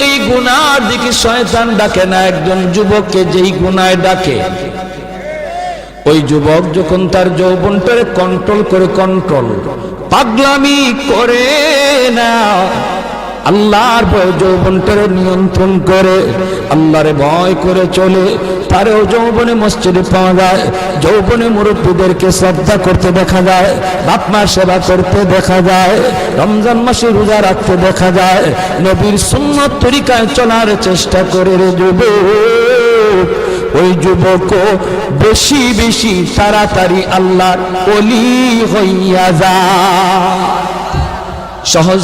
S1: এই গুনার দিকে শয়তান ডাকে না, একজন যুবককে যেই গুনায় ডাকে, ওই যুবক যখন তার যৌবনটারে কন্ট্রোল করে, পাগলামি করে না, আল্লাহর ভয় যৌবনটারে নিয়ন্ত্রণ করে, আল্লাহর ভয় করে চলে, তারেও যৌবনে মসজিদে পাওয়া যায়, যৌবনে মুরব্বীদেরকে শ্রদ্ধা করতে দেখা যায়, বাপ মার সেবা করতে দেখা যায়, রমজান মাসে রোজা রাখতে দেখা যায়, নবীর সুন্নত তরিকায় চলার চেষ্টা করে রে যুবক। ওই যুবকও বেশি বেশি তাড়াতাড়ি আল্লাহর ওলি হইয়া যায়, সহজ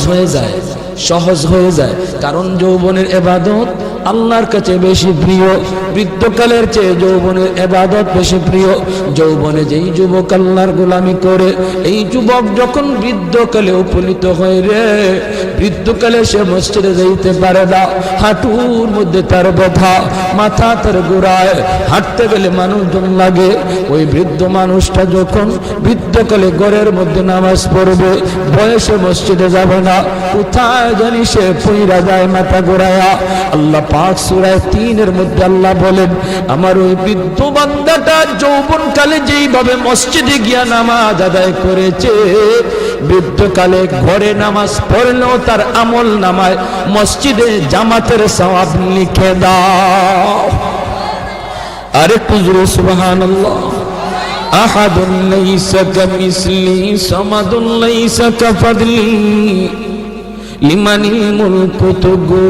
S1: হয়ে যায়, কারণ যৌবনের ইবাদত আল্লাহর কাছে বেশি প্রিয়, বৃদ্ধকালের চেয়ে যৌবনের ইবাদত বেশি প্রিয়। যৌবনে যেই যুবক আল্লাহর গোলামি করে, এই যুবক যখন বৃদ্ধকালে উপনীত হয় রে, বৃদ্ধকালে সে মসজিদে যাইতে পারে না, হাঁটুর মধ্যে তার ব্যথা, মাথা তার ঘোরায়, হাঁটতে গেলে মানুষজন লাগে। ওই বৃদ্ধ মানুষটা যখন বৃদ্ধকালে ঘরের মধ্যে নামাজ পড়বে, বয়সে মসজিদে যাবে না, কোথায় জানি সে পইরা যায় মাথা ঘোরায়া। আল্লাহ পাক সূরা 3 মধ্যে আল্লাহ বলেন, আমার ওই বৃদ্ধ বান্দাটা যৌবনকালে যেইভাবে মসজিদে গিয়া নামাজ আদায় করেছে, বৃদ্ধকালে ঘরে নামাজ পড়লেও তার আমল নামায় মসজিদে জামাতের সওয়াব লিখে দাও। আরে কুজরু সুবহানাল্লাহ। আহাদুন লাইসা কামিসলি সামাদুন লাইসা কাফাদলি লিমানিল মুলকু তুগু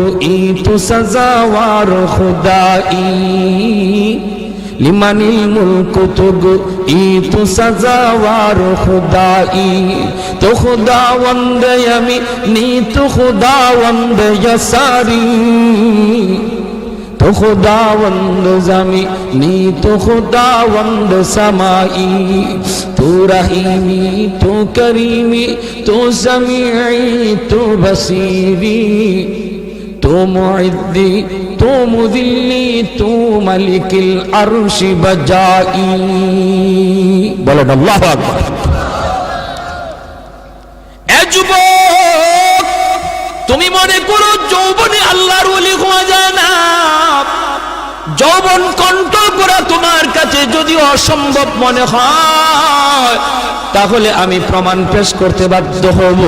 S1: সাজাওয়ার খুদাই, লিমানিল মুলকু তুগু সাজাওয়ার খুদাই, তো খুদাওয়ান্দ আমি নি তো খুদাওয়ান্দ ইয়াসারি, তো খুদাওয়ান্দ জামি নি তো খুদাওয়ান্দ সামাই, তো রহিমি তো করিমি তো সমিঈ তো বসীরি, তো মুইদ্দি তো মুদিল্লি তো মালিকিল আরশি বজাই। বলেন আল্লাহু আকবার। এ যুবক, তুমি মনে করো যৌবনে আল্লাহর ওলি হওয়া যায় না? যৌবন কন্ট্রোল করা তোমার কাছে যদি অসম্ভব মনে হয়, তাহলে আমি প্রমাণ পেশ করতে বাধ্য হব।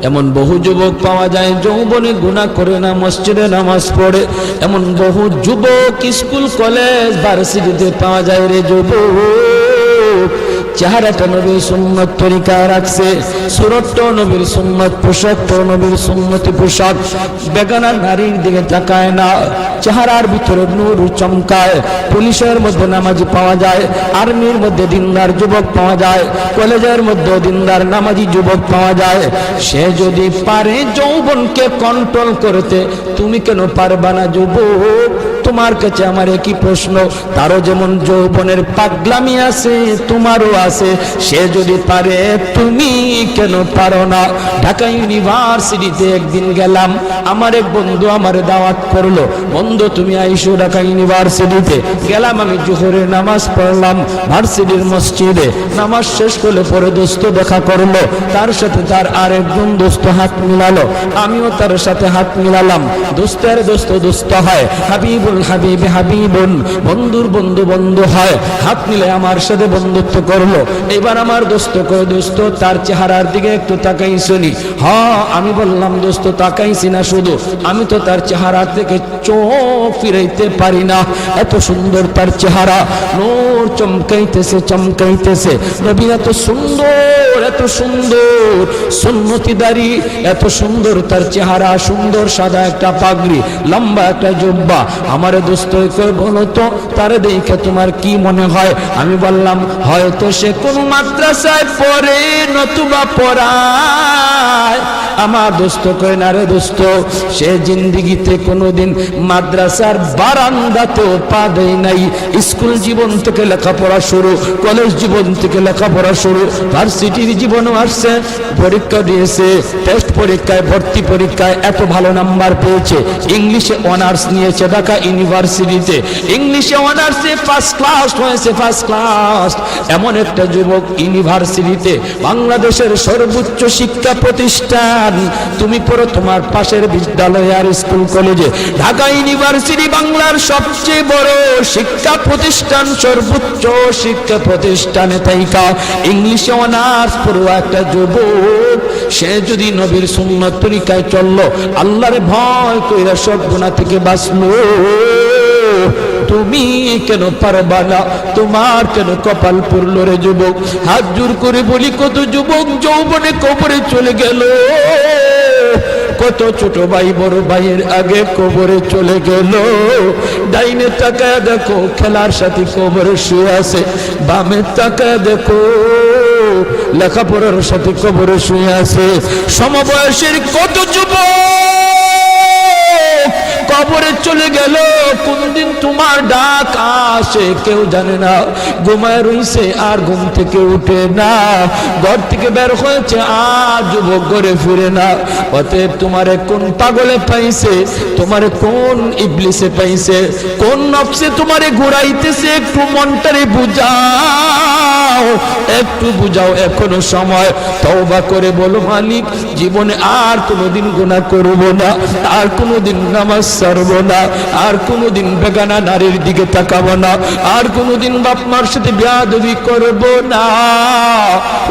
S1: এমন বহু যুবক পাওয়া যায় যৌবনে গুনাহ করে না, মসজিদে নামাজ পড়ে, এমন বহু যুবক স্কুল কলেজ ভার্সিটিতে পাওয়া যায় রে যুবক। চেহারাটা নবীর সুন্নত তরিকায় রাখছে, সুরতটাও নবীর সুন্নত, পোশাকটাও নবীর সুন্নতি পোশাক, বেগানা নারীর দিকে তাকায় না, চেহারার ভিতরে নূর চমকায়। পুলিশের মধ্যে নামাজি পাওয়া যায়, আর্মির মধ্যে দিনদার যুবক পাওয়া যায়, কলেজের মধ্যে দিনদার নামাজি যুবক পাওয়া যায়। সে যদি পারে যৌবনকে কন্ট্রোল করতে, তুমি কেন পারবা না যুবক? তোমার কাছে আমার একই প্রশ্ন, তারও যেমন যৌবনের পাগলামি আছে তোমারও আছে, সে যদি পারে তুমি কেন পারো না? ঢাকা ইউনিভার্সিটিতে একদিন গেলাম, আমার এক বন্ধু আমার দাওয়াত করলো, বন্ধু তুমি আইসো ঢাকা ইউনিভার্সিটিতে। গেলাম, আমি জোহরের নামাজ পড়লাম ভার্সিটির মসজিদে, নামাজ শেষ করলে পরে দোস্ত দেখা করলো, তার সাথে তার আরেকজন দোস্ত হাত মিলালো, আমিও তার সাথে হাত মিলালাম। দোস্তের দোস্ত দোস্ত হয়, হাবিবুল হাবিব হাবিবুন, বন্ধুর বন্ধু বন্ধু হয়, হাত মিলে আমার সাথে বন্ধুত্ব করলো। এবার আমার দোস্ত কয়, দোস্ত তার চেহারার দিকে একটু তাকাইছনি? হ্যাঁ, আমি বললাম দোস্ত তাকাইছি না, শুধু আমি তো তার চেহারা থেকে চোখ ফিরাইতে পারি না, এত সুন্দর তার চেহারা, নূর চমকাইতেছে চমকাইতেছে। নবী এত সুন্দর, এত সুন্দর, সুন্নতি দাড়ি, এত সুন্দর তার চেহারা, সুন্দর সাদা একটা পাগড়ি, লম্বা একটা জুব্বা। আমার দোস্ত কয়, বলো তো তারে দেখে তোমার কি মনে হয়? আমি বললাম হয়তো সে কোন মাদ্রাসায় পড়ে নতুবা পড়ায়। আমার দোস্ত কয়, না রে দোস্ত, সে জিন্দিগিতে কোনোদিন মাদ্রাসার বারান্দাতেও পা দেয় নাই। স্কুল জীবন থেকে লেখাপড়া শুরু, কলেজ জীবন থেকে লেখাপড়া শুরু, ভার্সিটির জীবনও আসছে, পরীক্ষা দিয়েছে, টেস্ট পরীক্ষায়, ভর্তি পরীক্ষায় এত ভালো নাম্বার পেয়েছে। ইংলিশে অনার্স নিয়েছে ঢাকা ইউনিভার্সিটিতে, ইংলিশে অনার্সে ফার্স্ট ক্লাস হয়েছে, ফার্স্ট ক্লাস। এমন একটা যুবক ইউনিভার্সিটিতে, বাংলাদেশের সর্বোচ্চ শিক্ষা প্রতিষ্ঠান মাদ্রাসান, তুমি পড়ো তোমার পাশের বিদ্যালয় আর স্কুল কলেজে। ঢাকা ইউনিভার্সিটি বাংলার সবচেয়ে বড় শিক্ষা প্রতিষ্ঠান, সর্বোচ্চ শিক্ষা প্রতিষ্ঠানে থাইকা ইংলিশে অনার্স পড়ুয়া একটা যুবক, সে যদি নবীর সুন্নাত তরিকায় চললো, আল্লাহর ভয় কইরা সব গুনাহ থেকে বাঁচলো, তুমি কেন পারবা না? তোমার কেন কপাল পুরলো রে যুবক? হাত জোর করে বলি, কত যুবক যৌবনে কবরে চলে গেল, কত ছোট ভাই বড় ভাইয়ের আগে কবরে চলে গেল। ডাইনে তাকায় দেখো খেলার সাথে কবরে শুয়ে আছে, বামে তাকায় দেখো লেখাপড়ার সাথে কবরে শুয়ে আছে। সমবয়সের কত যুবক কবরে চলে গেল, কোন দিন তোমার ডাক আসে কেউ জানে না, ঘুমায় রইছে আর ঘুম থেকে উঠে না, ঘর থেকে বের হয়েছে আর যুবক ঘরে ফিরে না। অতএব তোমারে কোন পাগলে পাইছে, তোমারে কোন ইবলিসে পাইছে, কোন নফসে তোমারে ঘুরাইতেছে, একটু মনটারে বুঝাও, একটু বুঝাও, এখনো সময়। তওবা করে বলো, মালিক জীবনে আর কোনোদিন গুনাহ করব না, আর কোনোদিন নামাজ ছাড়ব না, আর কোনোদিন বেগানা নারীর দিকে তাকাবো না, আর কোনোদিন বাপ মার সাথে বেয়াদবি করব না,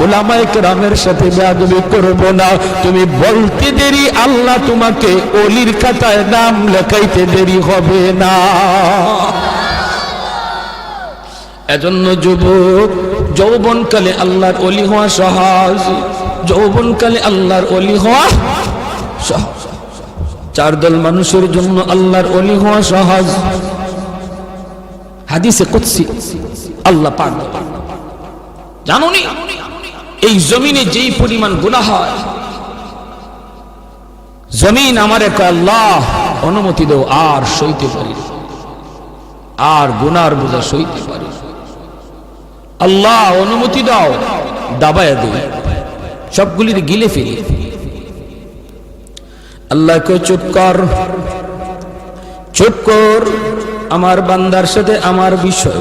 S1: উলামায়ে কেরামের সাথে বেয়াদবি করব না। তুমি বলতে দেরি, আল্লাহ তোমাকে ওলির খাতায় নাম লেখাইতে দেরি হবে না। এজন্য যুবক, যৌবনকালে আল্লাহর ওলি হওয়া সহজ, যৌবনকালে আল্লাহর ওলি হওয়া সহজ। চার দল মানুষের জন্য আল্লাহর ওলি হওয়া সহজ। হাদিসে কুদসি আল্লাহ পাক জানোনি, এই জমিনে যেই পরিমাণ গুনাহ হয়, জমিন আমারে কয় আল্লাহ অনুমতি দাও, আর সইতে পারি, আর গুনার বোঝা সইতে পারি, আল্লাহ অনুমতি দাও, দাবায় দেই, সবগুলির গিলে ফেলি। আল্লাহ কয় চুপ কর, চুপ কর, আমার বান্দার সাথে আমার বিষয়,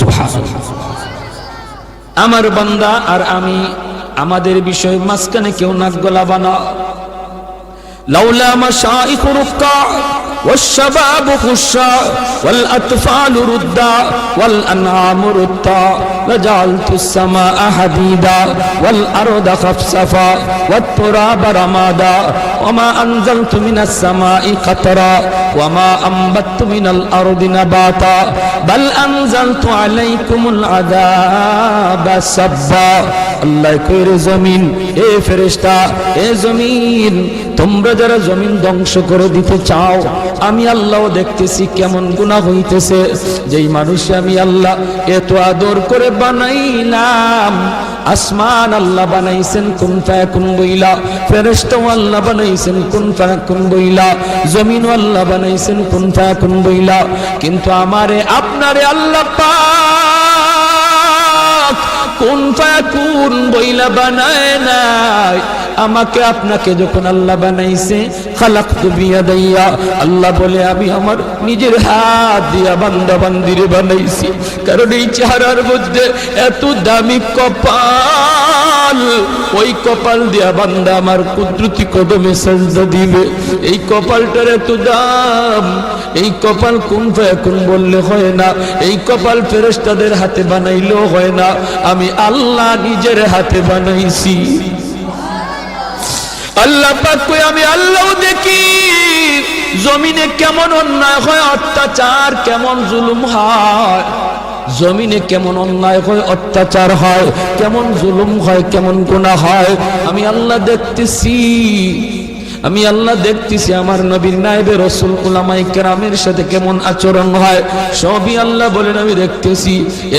S1: সুবহানাল্লাহ, আমার বান্দা আর আমি, আমাদের বিষয় মাঝখানে কেউ নাক গলাবা না। লাউলা মাশাইখ রুক্কা والشباب خشا والأطفال ردا والأنعام ردا لجعلت السماء حديدا والأرض خفصفا والتراب رمادا وما أنزلت من السماء قطرا وما أنبت من الأرض نباتا بل أنزلت عليكم العذاب سبا। আল্লাহ কইরে জমিন, এ ফেরেশতা, এ জমিন, তোমরা যারা জমিন ধ্বংস করে দিতে চাও, আমি আল্লাহ দেখতেছি কেমন গুনাহ হইতেছে। যেই মানুষ আমি আল্লাহ এত আদর করে বানাইলাম, আসমান আল্লাহ বানাইছেন কুন ফায়াকুন বইলা, ফেরেশতাও আল্লাহ বানাইছেন কুন ফায়াকুন বইলা, জমিনও আল্লাহ বানাইছেন কুন ফায়াকুন বইলা, কিন্তু আমারে আপনারে আল্লাহ পাক কুন ফায়াকুন বইলা বানায় নাই। আমাকে আপনাকে যখন আল্লাহ বানাইছে, খালাকতু বিয়াদাইয়া, আল্লাহ বলে আমি আমার নিজের হাত দিয়া বান্দা বান্দিরে বানাইছি। কারণ এই চেহারার মধ্যে এত দামি কপাল, ওই কপাল দিয়া বান্দা আমার কুদরতি কদমে সাজদা দিবে। এই কপালটার এত দাম, এই কপাল কুন ফায়াকুন বললে হয় না, এই কপাল ফেরেশতাদের হাতে বানাইলেও হয় না, আমি আল্লাহ নিজের হাতে বানাইছি। আল্লাহ পাক কই আমি আল্লাহ দেখি জমিনে কেমন অন্যায় হয়, অত্যাচার কেমন জুলুম হয়, জমিনে কেমন অন্যায় হয়, অত্যাচার হয়, কেমন জুলুম হয়, কেমন গুনাহ হয়, আমি আল্লাহ দেখতেছি। আমি আল্লাহ দেখতেছি আমার নবীর নায়েবে রাসূল উলামায়ে কেরামের সাথে কেমন আচরণ হয়, সবই আল্লাহ বলেন আমি দেখতেছি।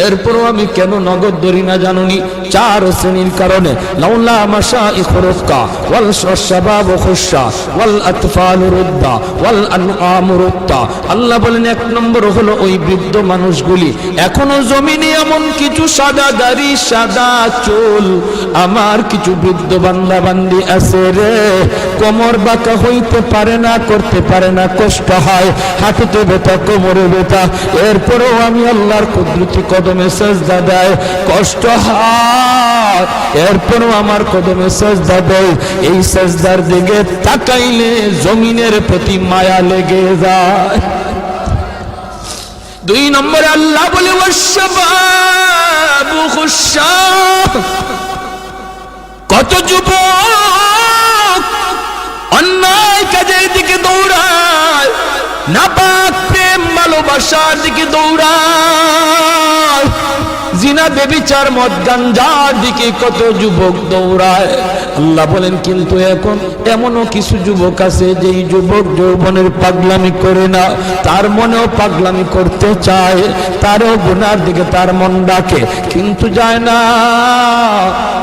S1: এরপরও আমি কেন নগদ ধরি না জানুনি? চার শ্রেণীর কারণে। লাউলা মাশাইখ রুক্কা ওয়াল শাবাব খুশা ওয়াল আতফাল রুদ্দা ওয়াল আনআম রুত্তা। আল্লাহ বলেন এক নম্বর হলো ওই বৃদ্ধ মানুষগুলি, এখনো জমিনে এমন কিছু সাদা দাড়ি সাদা চুল আমার কিছু বৃদ্ধ বান্দা বান্দি আছে রে, কোমর কোমর বাঁকা হইতে পারে না, করতে পারে না, কষ্ট হয়, হাঁটুতে ব্যথা, কোমরে ব্যথা, এরপরেও আমি আল্লাহর কুদরতি কদমে সেজদা দেয়, কষ্ট হয়, এরপরেও আমার কদমে সেজদা দেয়। এই সেজদার দিকে তাকাইলে জমিনের প্রতি মায়া লেগে যায়। 2 নম্বরে আল্লাহ বলে ওয়াশবাবু খুশা, কত যুবক অন্যায় কাজের দিকে দৌড়ায়, নাপাক প্রেম ভালোবাসার দিকে দৌড়ায়, জিনা বেবিচার মদ গাঞ্জার দিকে কত যুবক দৌড়ায়। আল্লাহ বলেন কিন্তু এখন এমনও কিছু যুবক আছে যেই যুবক যৌবনের পাগলামি করে না, তার মনেও পাগলামি করতে চায়, তারও গুনার দিকে তার মন ডাকে কিন্তু যায় না।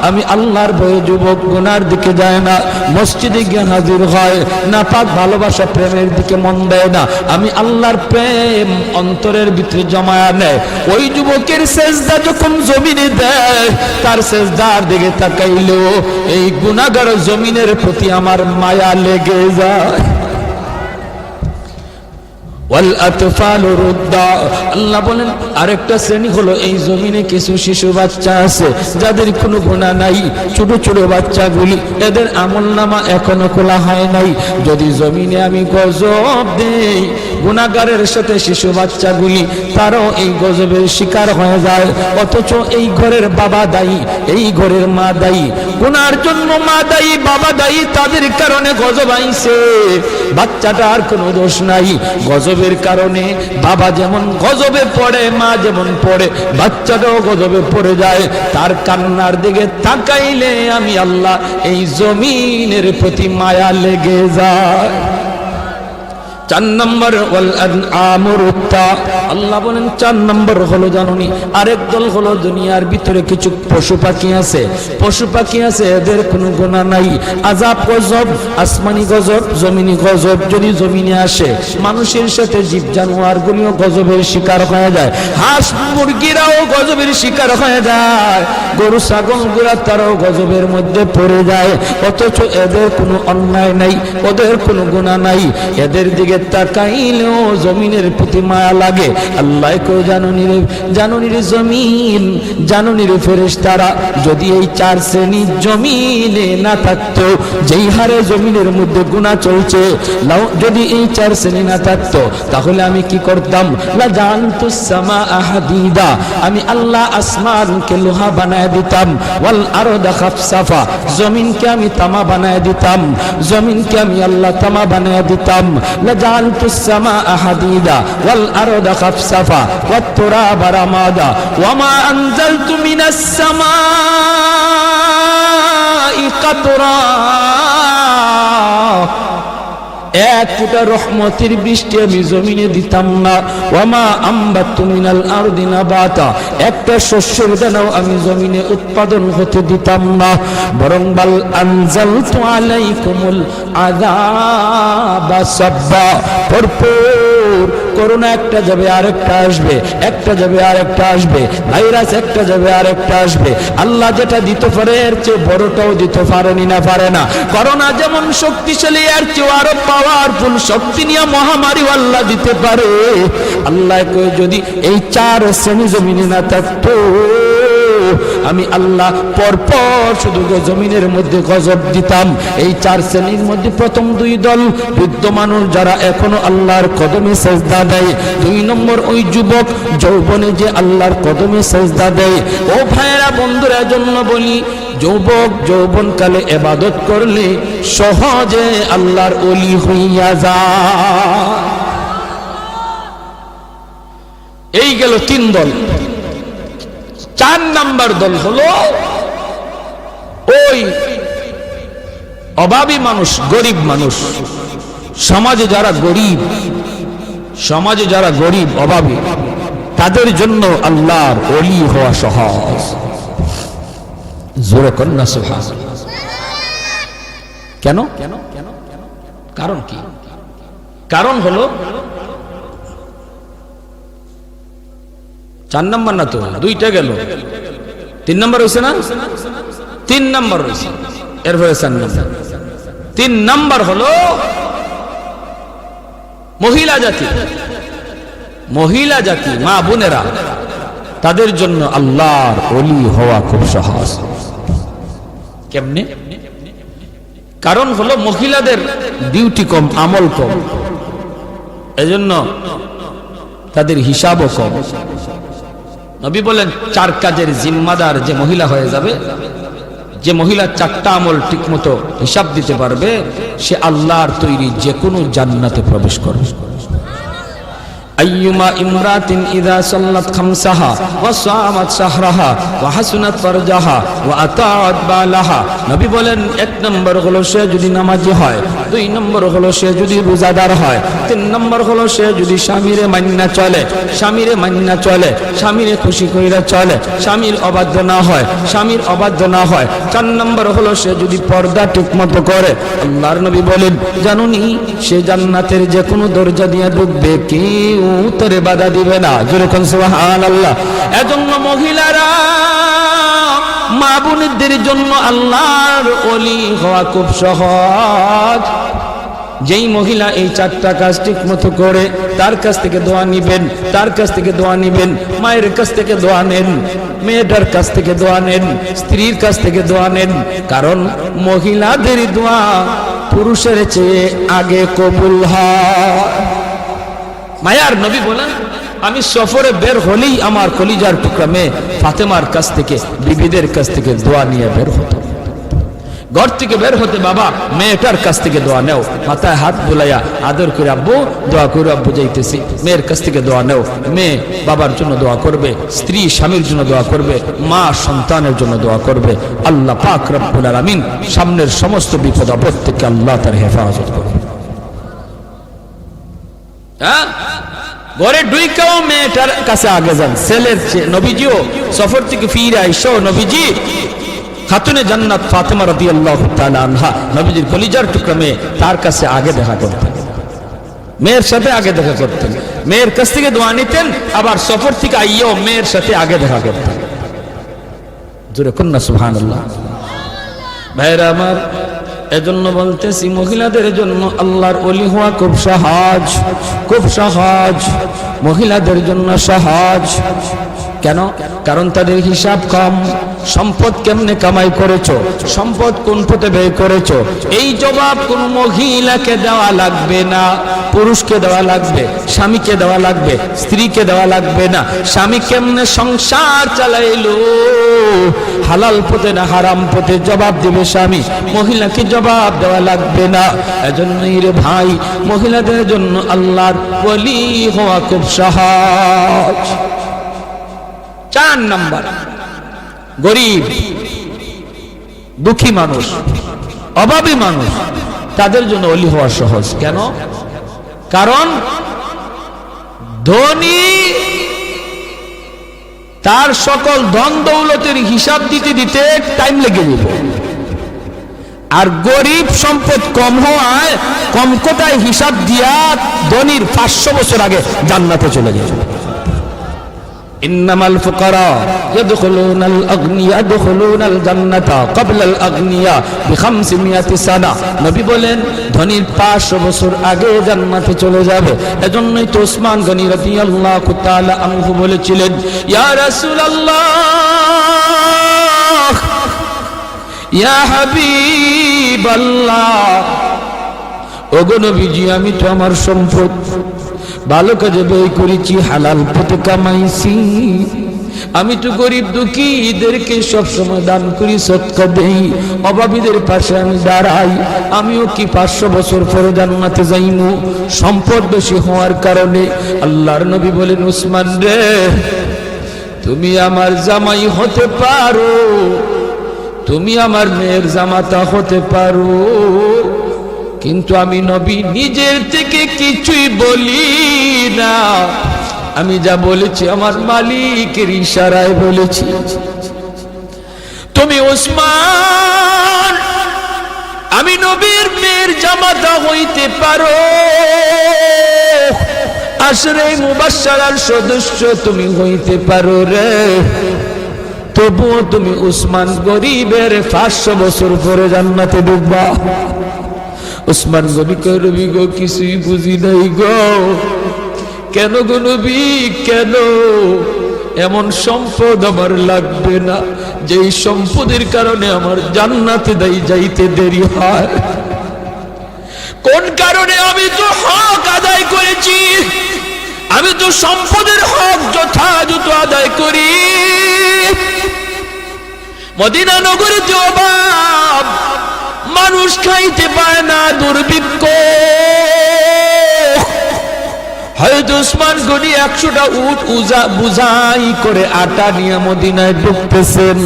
S1: আমি আল্লাহর ভয়ে যুবক গুনার দিকে যায় না, মসজিদে গিয়ে হাজির হয় না, পাক ভালোবাসা প্রেমের দিকে মন দেয় না, আমি আল্লাহর প্রেম অন্তরের ভিতরে জমায়া নেয়। ওই যুবকের সেজদা যখন জমিনে দেয়, তার সেজদার দিকে তাকাইলেও এই গুনাহগার জমিনের প্রতি আমার মায়া লেগে যায়। ওয়াল আতফালু রুদ্দা, আল্লাহ বলেন আরেকটা শ্রেণী হলো এই জমিনে কিছু শিশু বাচ্চা আছে যাদের কোনো গুনাহ নাই, ছোট ছোট বাচ্চাগুলি, এদের আমলনামা এখনো খোলা হয় নাই। যদি জমিনে আমি গজব দেই, গুনাহগারের সাথে শিশু বাচ্চাগুলি তারাও এই গজবের শিকার হয়ে যায়, অথচ এই ঘরের বাবা দায়ী, এই ঘরের মা দায়ী, গুনার জন্য মা দায়ী, বাবা দায়ী, তাদের কারণে গজব আইছে, বাচ্চাটার কোনো দোষ নাই। গজবের কারণে বাবা যেমন গজবে পড়ে, মা যেমন পড়ে, বাচ্চাটাও গজবে পড়ে যায়। তার কান্নার দিকে তাকাইলে আমি আল্লাহ এই জমিনের প্রতি মায়া লেগে যায়। 4 নম্বর ওয়াল আনআমুরুত্তা, আল্লাহ বলেন 4 নম্বর হলো জানুনি আরেক দল হলো দুনিয়ার ভিতরে কিছু পশু পাখি আছে, পশু পাখি আছে, এদের কোনো গুনাহ নাই, আযাব গজব, আসমানি গজব, জমিনি গজব যদি জমিনে আসে, মানুষের সাথে জীব জানোয়ারগুলিও গজবের শিকার হয়ে যায়, হাঁস মুরগিরাও গজবের শিকার হয়ে যায়, গরু ছাগলগুলা তারাও গজবের মধ্যে পড়ে যায়, অথচ এদের কোনো অন্যায় নাই, ওদের কোনো গুনাহ নাই, এদের দিকে তাকাইলেও জমিনের প্রতি মায়া লাগে। আল্লাহ কই জানুনি রে জমিন, জানুনি রে ফেরেশতারা, যদি এই 4 শ্রেণী জমিনে না থাকতো, যেই হারে জমিনের মধ্যে গুনাহ চলছে, যদি এই 4 শ্রেণী না থাকতো তাহলে আমি কি করতাম? লা জানতুস সামাআ হাদিদা, আমি আল্লাহ আসমানকে লোহা বানায় দিতাম, ওয়াল আরদা খাফসাফা, জমিনকে আমি তামা বানায় দিতাম, জমিনকে আমি আল্লাহ তামা বানায় দিতাম, جعلت السماء حديدا والأرض خفصفا والتراب رمادا وما أنزلت من السماء قطرا, এক ফুটা রহমতের বৃষ্টি আমি জমিনে দিতাম না, ওয়ামা আম্বাতু মিনাল আরদি নাবাতা, একটা শস্যের দানাও আমি জমিনে উৎপাদন হতে দিতাম না, বরং বাল আনজালতু আলাইকুমুল আযাবা সাব্বা, ভরপুর করোনা একটা যাবে আরেকটা আসবে, একটা যাবে আরেকটা আসবে, ভাইরাস একটা যাবে আরেকটা আসবে, আল্লাহ যেটা দিতে পারে এর চেয়ে বড়টাও দিতে পারেনি না, পারে না। করোনা যেমন শক্তিশালী, এর চেয়ে আরো পাওয়ারফুল শক্তি নিয়ে মহামারী আল্লাহ দিতে পারে। আল্লাহ কই যদি এই 4 শ্রেণী জমিনে না থাকতো, আমি আল্লাহ পরপর শুধু জমিনের মধ্যে গজব দিতাম। এই 4 শ্রেণীর মধ্যে প্রথম 2 দল বৃদ্ধ মানুষ যারা এখনো আল্লাহর কদমে সেজদা দেয়, 2 নম্বর ওই যুবক যৌবনে যে আল্লাহর কদমে সেজদা দেয়। ও ভাইরা বন্ধুরা, জন্য বলি যুবক যৌবনকালে ইবাদত করলে সহজে আল্লাহর ওলি হইয়া যায়। এই গেল 3 দল। 4 নাম্বার দল হলো ওই অভাবী মানুষ, গরিব মানুষ, সমাজে যারা গরিব অভাবী, তাদের জন্য আল্লাহর ওলি হওয়া সহজ। জোরে কন্যা সুবহানাল্লাহ। কেন? কারণ কি? কারণ হলো 4 নাম্বার না তো, 2টা গেল, 3 নাম্বার হয়েছে না? 3 নাম্বার হয়েছে, এরপরে 4 নাম্বার। তিন নাম্বার হলো মহিলা জাতি। মহিলা জাতি, মা বোনেরা, তাদের জন্য আল্লাহর ওলি হওয়া খুব সহজ। কেমনে? কারণ হলো মহিলাদের ডিউটি কম, আমল কম, এজন্য তাদের হিসাবও কম। নবী বলেন 4 কাজের জিম্মাদার যে মহিলা হয়ে যাবে, যে মহিলা 4টা আমল ঠিকমতো হিসাব দিতে পারবে, সে আল্লাহর তৈরি যে কোনো জান্নাতে প্রবেশ করবে। আইয়ুমা ইমরাতিন ইযা সাল্লাত খামসাহা ওয়া সামাত শাহরাহা ওয়া হাসনাত ফারজাহা ওয়া আতাআত বালাহা। নবী বলেন 1 নম্বর হলো সে যদি নামাজি হয়, 2 নম্বর হলো সে যদি রোজাদার হয়, 3 নম্বর হলো সে যদি স্বামীরে মান্না চলে, স্বামীরে মান্না চলে, স্বামীরে খুশি কইরা চলে, স্বামীর অবাধ্য না হয়, স্বামীর অবাধ্য না হয়, 4 নম্বর হলো সে যদি পর্দা ঠিকমতো করে। আল্লাহর নবী বলেন, জানুনি সে জান্নাতের যে কোনো দরজা দিয়ে ঢুকবে, কেউ তারে বাধা দিবে না। জোরে কোন সুবহানাল্লাহ। এজন্য মহিলারা, মা বোনদের জন্য আল্লাহর ওলি হওয়া খুব সহজ। যেই মহিলা এই 4টা কাজ ঠিক মতো করে, তার কাছ থেকে দোয়া নিবেন, তার কাছ থেকে দোয়া নিবেন, মায়ের কাছ থেকে দোয়া নেন, মেয়েটার কাছ থেকে দোয়া নেন, স্ত্রীর কাছ থেকে দোয়া নেন। কারণ মহিলাদের দোয়া পুরুষের চেয়ে আগে কবুল হয়। মায়ার নবী বলেন, আমি সফরে বের হলেই আমার কলিজার টুকরা মেয়ে ফাতেমার কাছ থেকে, বিবিদের কাছ থেকে দোয়া নিয়ে বের হতো। ঘর থেকে বের হতে বাবা মেয়েটার কাছ থেকে দোয়া নেও, মাথায় হাত বুলাইয়া আদর করে আব্বু দোয়া করে, আব্বু যাইতেছি। মেয়ের কাছ থেকে দোয়া নেও, মেয়ে বাবার জন্য দোয়া করবে, স্ত্রী স্বামীর জন্য দোয়া করবে, মা সন্তানের জন্য দোয়া করবে। আল্লাহ পাক রব্বুল আলামিন সামনের সমস্ত বিপদ আপদ থেকে আল্লাহ তার হেফাজত করবে। ঘরে ঢুইকাও মেয়েটার কাছে আগে যান। ছেলের নবীজিও সফর থেকে ফিরে আইসো, নবীজি খাতুনে জান্নাত ফাতেমা রাদিয়াল্লাহু তাআলা আনহা, নবীজির কলিজার টুকরা মেয়ে, তার কাছে আগে দেখা করতেন, মেয়ের সাথে আগে দেখা করতেন, মেয়ের কাছ থেকে দোয়া নিতেন, আবার সফর থেকে আইয়াও মেয়ের সাথে আগে দেখা করতেন। জোরে কন্যা সুবহানাল্লাহ। ভাইরা আমার, এজন্য বলতেছি মহিলাদের জন্য আল্লাহর ওলি হওয়া খুব সহজ, খুব সহজ। মহিলাদের জন্য সহজ। কেন? কারণ তাদের হিসাব কম। সম্পদ কেমনে কামাই করেছো, সম্পদ কোন পথে ব্যয় করেছো, এই জবাব কোন মহিলাকে দেওয়া লাগবে না, পুরুষকে দেওয়া লাগবে, স্বামীকে দেওয়া লাগবে, স্ত্রীকে দেওয়া লাগবে না। স্বামী কেমনে সংসার চালাইলো, হালাল পথে না হারাম পথে, জবাব দেবে স্বামী, মহিলাকে জবাব দেওয়া লাগবে না। এজন্যই রে ভাই, মহিলাদের জন্য আল্লাহর ওলি হওয়া খুব সহজ। 4 নাম্বার, গরিব দুঃখী মানুষ, অভাবী মানুষ, তাদের জন্য ওলি হওয়া সহজ। কেন? কারণ ধনী তার সকল ধন দৌলতের হিসাব দিতে দিতে টাইম লেগে যাবে, আর গরিব সম্পদ কম হওয়ায় কম কোটায় হিসাব দিয়া ধনীর 500 বছর আগে জান্নাতে চলে যাবে। ইন্নামাল ফুকারা ইয়াদখুলুনাল আগনিয়া ইয়াদখুলুনাল জান্নাতা ক্বাবলাল আগনিয়া বি500 সানা। নবী বলেন ধনীর 500 বছর আগে জান্নাতে চলে যাবে। এজন্যই তো ওসমান গনি রাদিয়াল্লাহু তাআলা আনহু বলেছিলেন, ইয়া রাসূলুল্লাহ, ইয়া হাবিবাল্লাহ, ওগো নবীজি, আমি তো আমার সম্পদ ভালো কাজে ব্যয় করেছি, হালাল পথে কামাইছি, আমি তো গরিব দুঃখীদেরকে সবসময় দান করি, সদকা দেই, অভাবীদের পাশে আমি দাঁড়াই, আমিও কি 500 বছর পরে জান্নাতে যাইমু? সম্পদ বেশি হওয়ার কারণে আল্লাহর নবী বলেন, উসমান রে, তুমি আমার জামাই হতে পারো, তুমি আমার মেয়ের জামাতা হতে পারো, কিন্তু আমি নবী নিজের থেকে কিছুই বলি না, আমি যা বলেছি আমার মালিকের ইশারায় বলেছি। তুমি ওসমান, আমি নবীর মেয়ের জামাতা হইতে পারো, আশরে মুবাশশারার সদস্য তুমি হইতে পারো রে, তবুও তুমি উসমান গরিবের 500 বছর পরে জান্নাতে ঢুকবা। উসমান গনি কয় নবী গো কিছুই বুঝি নাই গো। কেন গো নবী কেন? এমন সম্পদ আমার লাগবে না যেই সম্পদের কারণে আমার জান্নাতে যাইতে দেরি হয়। কোন কারণে? আমি তো হক আদায় করেছি, আমি তো সম্পদের হক যথাযথ আদায় করি। মদিনা নগরীতে অভাব, মানুষ খাইতে পায় না, দুর্ভিক্ষ। হয়তো উসমান গনি 100টা উট বুঝাই করে আটা নিয়ে মদিনায় ঢুকতেছেন।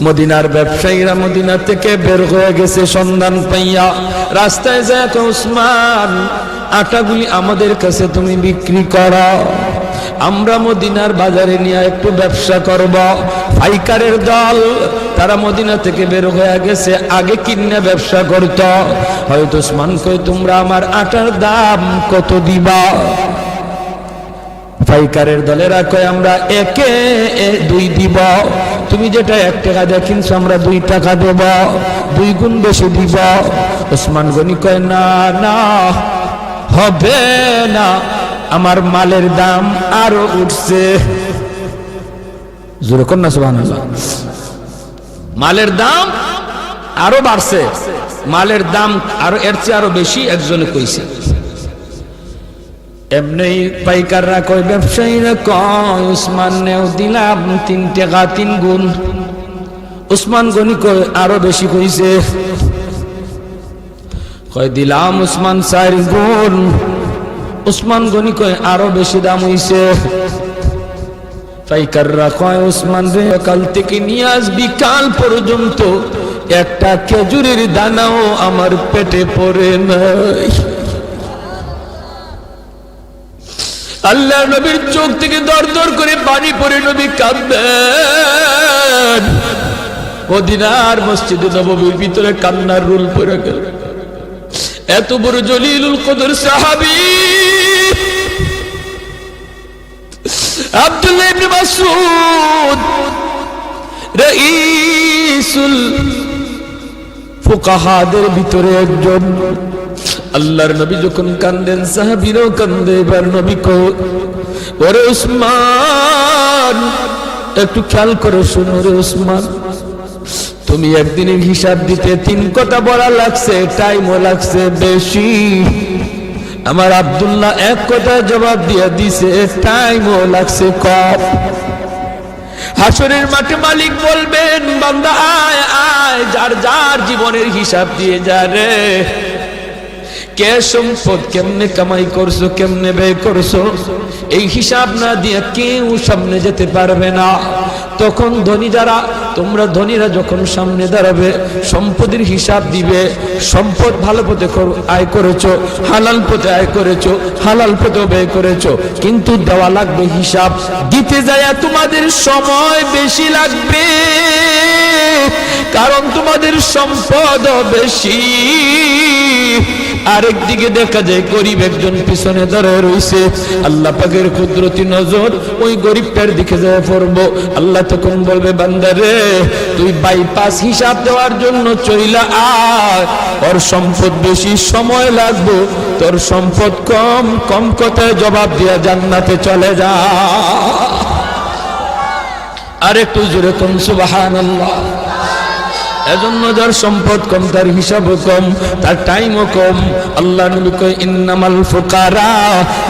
S1: মদিনার ব্যবসায়ীরা মদিনা থেকে বের হয়ে গেছে সন্ধান পাইয়া। রাস্তায় যায় উসমান, আটাগুলি আমাদের কাছে তুমি বিক্রি করো, আমরা মদিনার বাজারে নিয়ে একটু ব্যবসা করব। পাইকারের দল তারা মদিনা থেকে বের হয়ে গেছে, আগে কিনে ব্যবসা করত। হয়তো উসমান কই তোমরা আমার আটার দাম কত দিবা? পাইকারের দলেরা কয় আমরা 1-2 দিব। তুমি যেটা 1 টাকা দিয়ে কিনছো আমরা 2 টাকা দেব, 2 গুণ বেশি দিব। উসমান গনি কয় না না, হবে না, আমার মালের দাম আরো উঠছে। জোরে কোন না সুবহানাল্লাহ। মালের দাম আরো বাড়ছে, মালের দাম আরো এর চেয়ে আরো বেশি একজনে কইছে। এমনি পাইকাররা কয়, ব্যবসায়ীরা কয় উসমান নেও দিলাম 3 টাকা 3 গুণ। উসমান গনি কয় আরো বেশি কইছে, কয় দিলাম উসমান 4 গুণ। উসমান গনি কয় আরো বেশি দাম হইছে। পাইকাররা কয় উসমান রে কাল থেকে নিয়ে আজ বিকাল পর্যন্ত একটা খেজুরের দানাও আমার পেটে পড়ে নাই। আল্লাহ নবীর চোখ থেকে দর দর করে পানি পড়ে নবী কাঁদবেন। মদিনার মসজিদে নববীর ভিতরে কান্নার রুল পড়ে গেল। এত বড় জলিলুল কদর সাহাবী আব্দুল্লাহ ইবনে মাসউদ রাইসুল ফুকাহাদের ভিতরে একজন। আল্লাহর নবী যখন কান্দেন সাহাবীরাও কান্দে। এবার নবী কো, ওরে উসমান একটু খেয়াল করে শোনো রে উসমান, তুমি একদিনের হিসাব দিতে 3 কথা বলা লাগছে, টাইমও লাগছে বেশি। আমার আব্দুল্লাহ 1 কথা জবাব দিয়ে দিছে, টাইমও লাগছে কম। হাসরের মাঠে মালিক বলবেন বান্দা আয় আয়, যার যার জীবনের হিসাব দিয়ে যা রে। কে সম্পদ কেমনে কামাই করছো, কেমনে ব্যয় করছো, এই হিসাব না দিয়ে কেউ সামনে যেতে পারবে না। তখন ধনী যারা, তোমরা ধনীরা যখন সামনে দাঁড়াবে সম্পদের হিসাব দিবে। সম্পদ ভালো পথে আয় করেছো, হালাল পথে আয় করেছো, হালাল পথে ব্যয় করেছো, কিন্তু দেওয়া লাগবে হিসাব। দিতে যায় তোমাদের সময় বেশি লাগবে, কারণ তোমাদের সম্পদ বেশি। আরেকদিকে দেখা যায় গরিব একজন পিছনে দাঁড়ায় রইছে। আল্লাহ পাকের কুদরতি নজর ওই গরিবটার দিকে যায় পড়বো। আল্লাহ তখন বলবে বান্দারে তুই বাইপাস হিসাব দেওয়ার জন্য চইলা আয়, ওর সম্পদ বেশি, সময় লাগবে, তোর সম্পদ কম, কম কথায় জবাব দিয়া জান্নাতে চলে যা। আর একটু জোরে কোন সুবহানাল্লাহ। এজন্য যার সম্পদ কম তার হিসাবও কম, তার টাইমও কম। আল্লাহ নবী কয় ইন্নামাল ফুকারা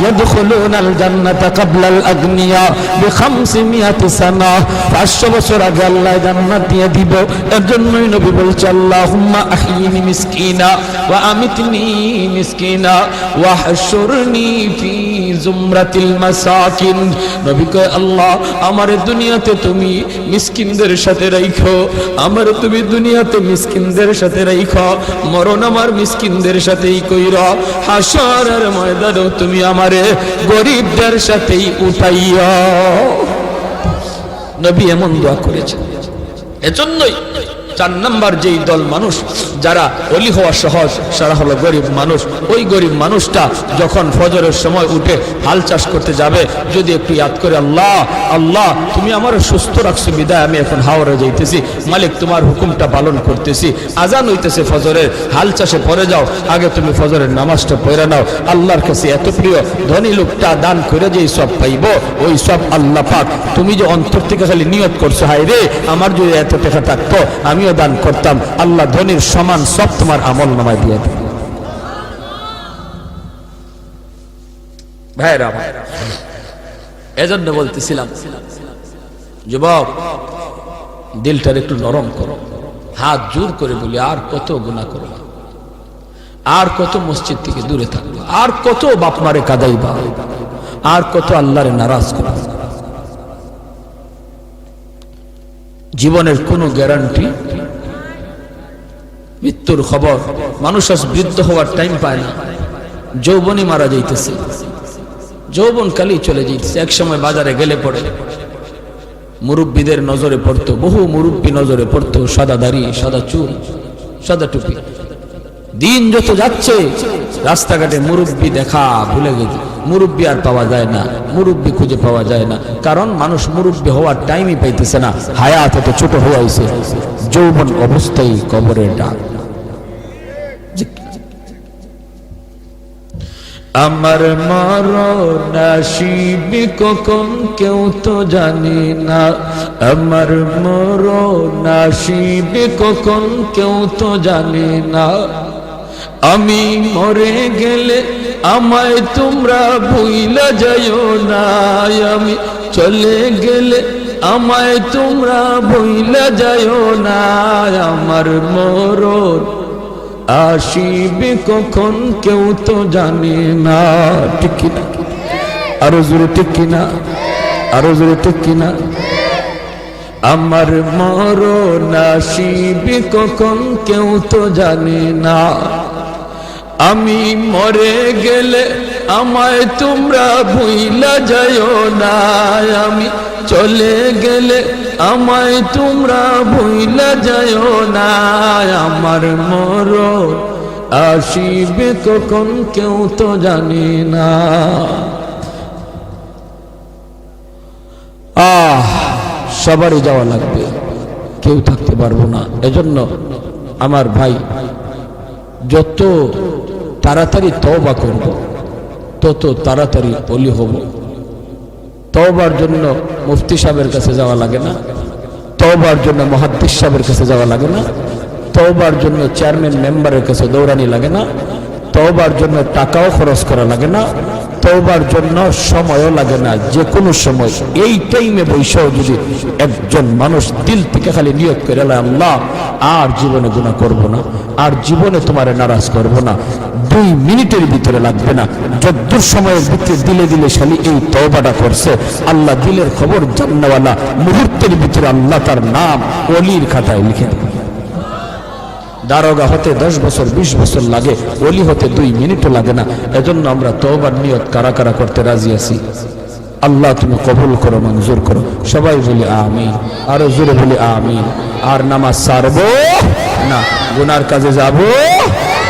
S1: ইয়াদখুলুনাল জান্নাতা ক্বাবলাল আগনিয়া বি500 সানা। 500 বছর আগে আল্লাহ জান্নাত দিয়ে দিব। এর জন্যই নবী বলছে আল্লাহুম্মা আহইনি মিসকিনা ওয়া আমিতনি মিসকিনা ওয়া হাশুরনি ফি জুমরাতিল মাসাকিন। নবী কয় আল্লাহ আমার দুনিয়াতে তুমি মিসকিনদের সাথে রাখো, আমার তুমি দুনিয়াতে মিসকিনদের সাথে রাখো, মরণ আমার মিসকিনদের সাথেই কইরা, হাসরের ময়দানে তুমি আমারে গরিবদের সাথেই উঠাইও। নবী এমন দোয়া করেছেন। এজন্যই 4 নাম্বার যেই দল মানুষ যারা ওলি হওয়া সহজ, সারা হলো গরিব মানুষ। ওই গরিব মানুষটা যখন ফজরের সময় উঠে হাল চাষ করতে যাবে, যদি একটু ইয়াদ করে, আল্লাহ আল্লাহ তুমি আমার সুস্থ রাখছো বিদায় আমি এখন হাওড়ে যাইতেছি, মালিক তোমার হুকুমটা পালন করতেছি, আজান হইতেছে ফজরের, হাল চাষে পরে যাও, আগে তুমি ফজরের নামাজটা পড়ে নাও। আল্লাহর কাছে এত প্রিয়, ধনী লোকটা দান করে যেই সব পাইব, ওই সব আল্লাহ পাক তুমি যে অন্তর থেকে খালি নিয়ত করছো, হায় রে আমার যদি এত টাকা থাকতো আমিও দান করতাম, আল্লাহ ধনীর সমান সব তোমার আমল নামায় দিয়ে দেবে। ভাইরা এজন্য বলতেছিলাম, যুবক দিলটার একটু নরম করো, হাত জোর করে বলি, আর কত গুনাহ করবা, আর কত মসজিদ থেকে দূরে থাকবা, আর কত বাপ মারে কাঁদাইবা, আর কত আল্লাহরে নারাজ করবা। জীবনের কোনো গ্যারান্টি, মৃত্যুর খবর, মানুষ আজ বৃদ্ধ হওয়ার টাইম পায় না, যৌবনই মারা যাইতেছে, যৌবন কালি চলে যাইতেছে। এক সময় বাজারে গেলে পড়ে মুরব্বীদের নজরে পড়তো, বহু মুরব্বী নজরে পড়তো, সাদা দাড়ি, সাদা চুল, সাদা টুপি। দিন যত যাচ্ছে রাস্তাঘাটে মুরব্বী দেখা ভুলে গেছে, মুরব্বী আর পাওয়া যায় না, মুরব্বী খুঁজে পাওয়া যায় না, কারণ মানুষ মুরব্বী হওয়ার টাইমই পাইতেছে না, হায়াত এত ছোট হইছে, যৌবন অবস্থায় কবরের ডাক। আমার মরণ আসিবে কখন কেউ তো জানে না, আমার মরণ আসিবে কখন কেউ তো জানে না, আমি মরে গেলে আমায় তোমরা ভুইলা যাইও না, আমি চলে গেলে আমায় তোমরা ভুইলা যাইও না, আমার মরণ আসিবে কখন কেউ তো জানে না। ঠিক কিনা? আরো জোরে ঠিক কিনা? আরো জোরে ঠিক কিনা? আমার মরণ আসিবে কখন কেউ তো জানে না, আমি মরে গেলে আমায় তোমরা ভুইলা যাইও না, আমি চলে গেলে আমায় তোমরা ভুইলা যাইও না, আমার মরণ আসিবে কখন কেউ তো জানে না। সবারই যাওয়া লাগবে, কেউ থাকতে পারবো না। এজন্য আমার ভাই, যত তাড়াতাড়ি তওবা করব তত তাড়াতাড়ি ওলি হব। তওবার জন্য মুফতি সাহেবের কাছে যাওয়া লাগে না, তওবার জন্য মুহাদ্দিস সাহেবের কাছে যাওয়া লাগে না, তওবার জন্য চেয়ারম্যান মেম্বারের কাছে দৌড়ানি লাগে না, তওবার জন্য টাকাও খরচ করা লাগে না, তওবার জন্য সময়ও লাগে না। যে কোনো সময় এই টাইমে বৈশাও যদি একজন মানুষ দিল থেকে খালি নিয়ত করে, আল্লাহ আর জীবনে গুনাহ করব না, আর জীবনে তোমারে নারাজ করব না, 2 মিনিটের ভিতরে লাগবে না, যদ্দূর সময়ের ভিতরে দিলে দিলে শালি এই তওবাটা করছে, আল্লাহ দিলের খবর জান্নাওয়ালা, মুহূর্তের ভিতরে আল্লাহ তার নাম ওলির খাতায় লিখে দেবে। দারোগা হতে 10 বছর 20 বছর লাগে, ওলি হতে 2 মিনিটও লাগে না। এজন্য আমরা তওবার নিয়ত কারা কারা করতে রাজি আছি? আল্লাহ তুমি কবুল করো, মঞ্জুর করো। সবাই বলি আমিন, আরো জোরে বলি আমিন। আর নামাজ ছাড়বো না, গুনার কাজে যাব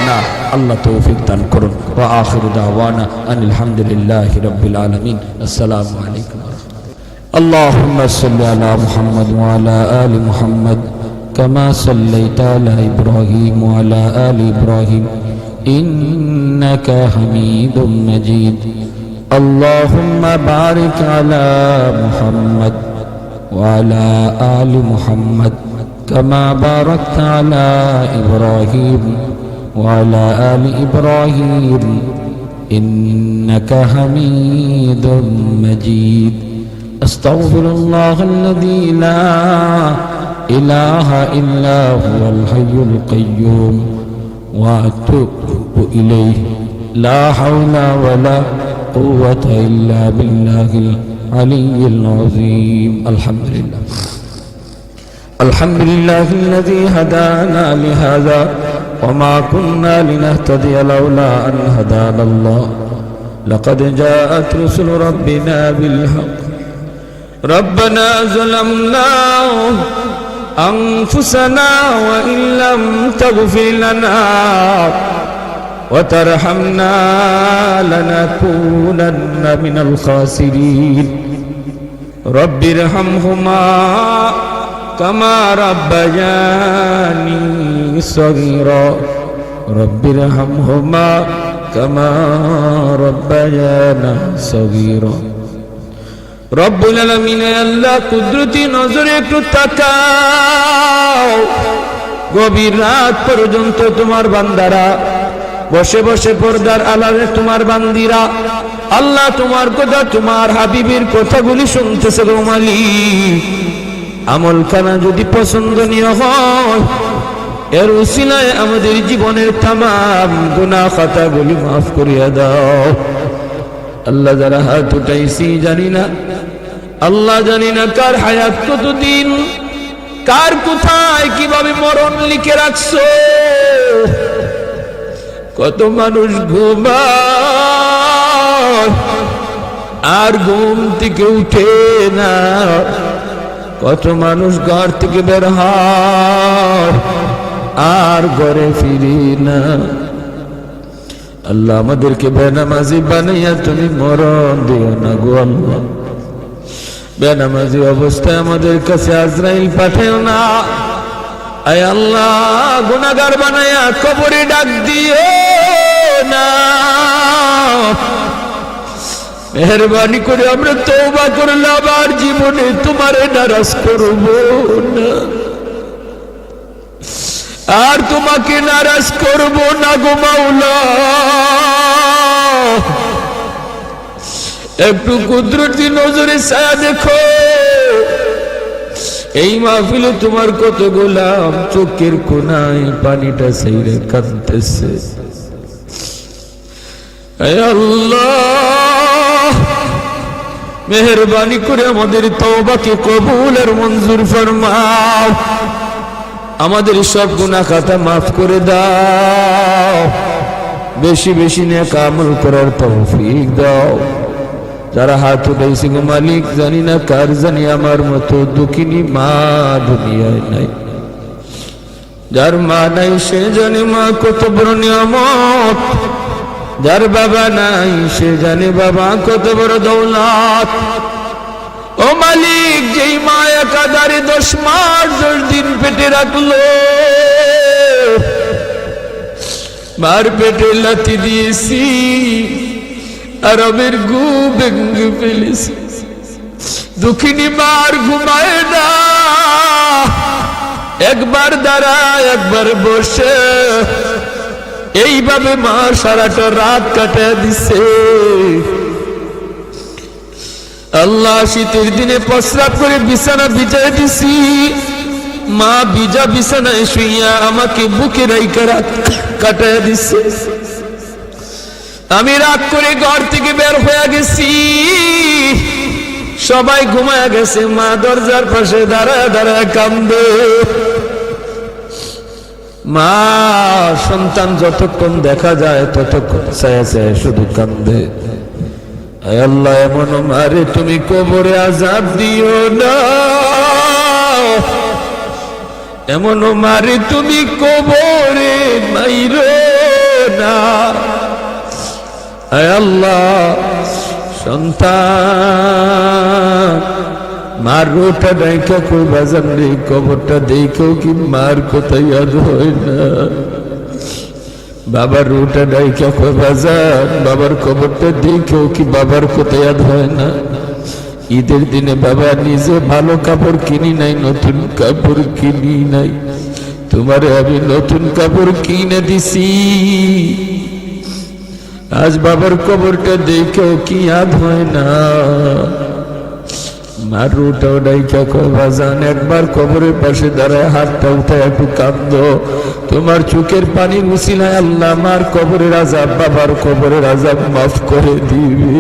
S1: না, আল্লাহ তৌফিক দান করুন। ওয়া আখিরু দাওয়ানা আনিল হামদুলিল্লাহি রাব্বিল আলামিন। আসসালামু আলাইকুম। আল্লাহুম্মা সাল্লি আলা মুহাম্মদ ওয়া আলা আলি মুহাম্মদ كما صليت على إبراهيم وعلى آل إبراهيم إنك حميد مجيد. اللهم بارك على محمد وعلى آل محمد كما باركت على إبراهيم وعلى آل إبراهيم إنك حميد مجيد. أستغفر الله الذي لا إله إلا هو الحي القيوم وأتوب إليه. لا حول ولا قوة إلا بالله العلي العظيم. الحمد لله. الحمد لله الذي هدانا لهذا وما كنا لنهتدي لولا أن هدانا الله. لقد جاءت رسل ربنا بالحق. ربنا ظلمنا أنفسنا وإن لم تغفر لنا وترحمنا لنكونن من الخاسرين رب ارحمهما كما ربياني صغيرا رب ارحمهما كما ربيانا صغيرا রব্বুল আলামিন আল্লাহ কুদরতি নজরে একটু তাকাও গভীর রাত পর্যন্ত তোমার বান্দারা বসে বসে পর্দার আড়ালে তোমার বান্দিরা আল্লাহ তোমার কথা তোমার হাবিবের কথাগুলি শুনতেছে গো মালিক আমলখানা যদি পছন্দনীয় হয় এর উসিলায় আমাদের জীবনের तमाम গুনাহ খাতাগুলি maaf করিয়া দাও আল্লাহ যারা হাত উঠাইছি জানি না আল্লাহ জানি না কার হায়াত কতদিন কার কোথায় কিভাবে মরণ লিখে রাখছো কত মানুষ ঘুমায় আর ঘুম থেকে উঠে না কত মানুষ ঘর থেকে বের হয় আর ঘরে ফিরি না আল্লাহ আমাদেরকে বেনামাজি বানাইয়া তুমি মরণ দিও না গো আল্লাহ বেনামাজি অবস্থায় আমাদের কাছে আজরাইল পাঠাও না আয় আল্লাহ গুনাহগার বানাইয়া কবরে ডাক দিও না মেহেরবানি করে আমরা তওবা করলাম আর জীবনে তোমারে নারাজ করব না আর তোমাকে নারাজ করব না গো মাওলা একটু কুদরতি নজরে ছায়া দেখো এই মাহফিলে তোমার কত গোলাম চোখের কোনায় পানিটা ছেড়ে কাঁদতেছে হে আল্লাহ মেহেরবানি করে আমাদের তওবাকে কবুল আর মঞ্জুর ফরমাও আমাদের সব গুনাহ খাতা maaf করে দাও বেশি বেশি নেক আমল করার তৌফিক দাও যারা হাত উঠাইছে গো মালিক জানি না কার জানি আমার মতো দুঃখিনী মা দুনিয়ায় নাই যার মা নাই সে জানে মা কত বড় নিয়ামত যার বাবা নাই সে জানে বাবা কত বড় দৌলত ও মালিক যেই মা একাধারে 10 মাস 10 দিন পেটে রাখলো মার পেটে লাথি দিয়েছি আর আমের ঘুম ভেঙে ফেলেছি দুঃখিনী মার ঘুমায় না একবার দাঁড়ায় একবার বসে এইভাবে মা সারাটা রাত কাটিয়ে দিছে আল্লাহ শীতের দিনে প্রস্রাব করে বিছানা বিছায় দিছি মা ভিজা বিছানায় শুইয়া আমাকে বুকে রাইখা রাত কাটিয়ে দিছে আমি রাত করে ঘর থেকে বের হয়ে গেছি সবাই ঘুমায় গেছে মা দরজার পাশে দাঁড়ায় দাঁড়ায় কান্দে মা সন্তান যতক্ষণ দেখা যায় ততক্ষণ ছায়া ছায়া শুধু কান্দে আয় আল্লাহ এমন মারে তুমি কবরে আযাব দিও না এমন মারে তুমি কবরে মাইরো না আয় আল্লাহ সন্তান মার রোটা ডাইকা কই বাজান রে কবরটা দেখেও কি মার কোথায় ইয়াদ হয় না বাবার রোটা ডাইকা কই বাজান বাবার কবরটা দেখেও কি বাবার কোথায় ইয়াদ হয় না ঈদের দিনে বাবা নিজে ভালো কাপড় কিনি নাই নতুন কাপড় কিনি নাই তোমারে আমি নতুন কাপড় কিনে দিছি আজ বাবার কবরটা দেখেও কি ইয়াদ হয় না মার রোটা ডাইকা কই বাজান একবার কবরের পাশে দাঁড়ায় হাতটা উঠায় একটু কাঁদো তোমার চোখের পানির উসিলায় আল্লাহ মার কবরের আযাব বাবার কবরের আযাব মাফ করে দিবে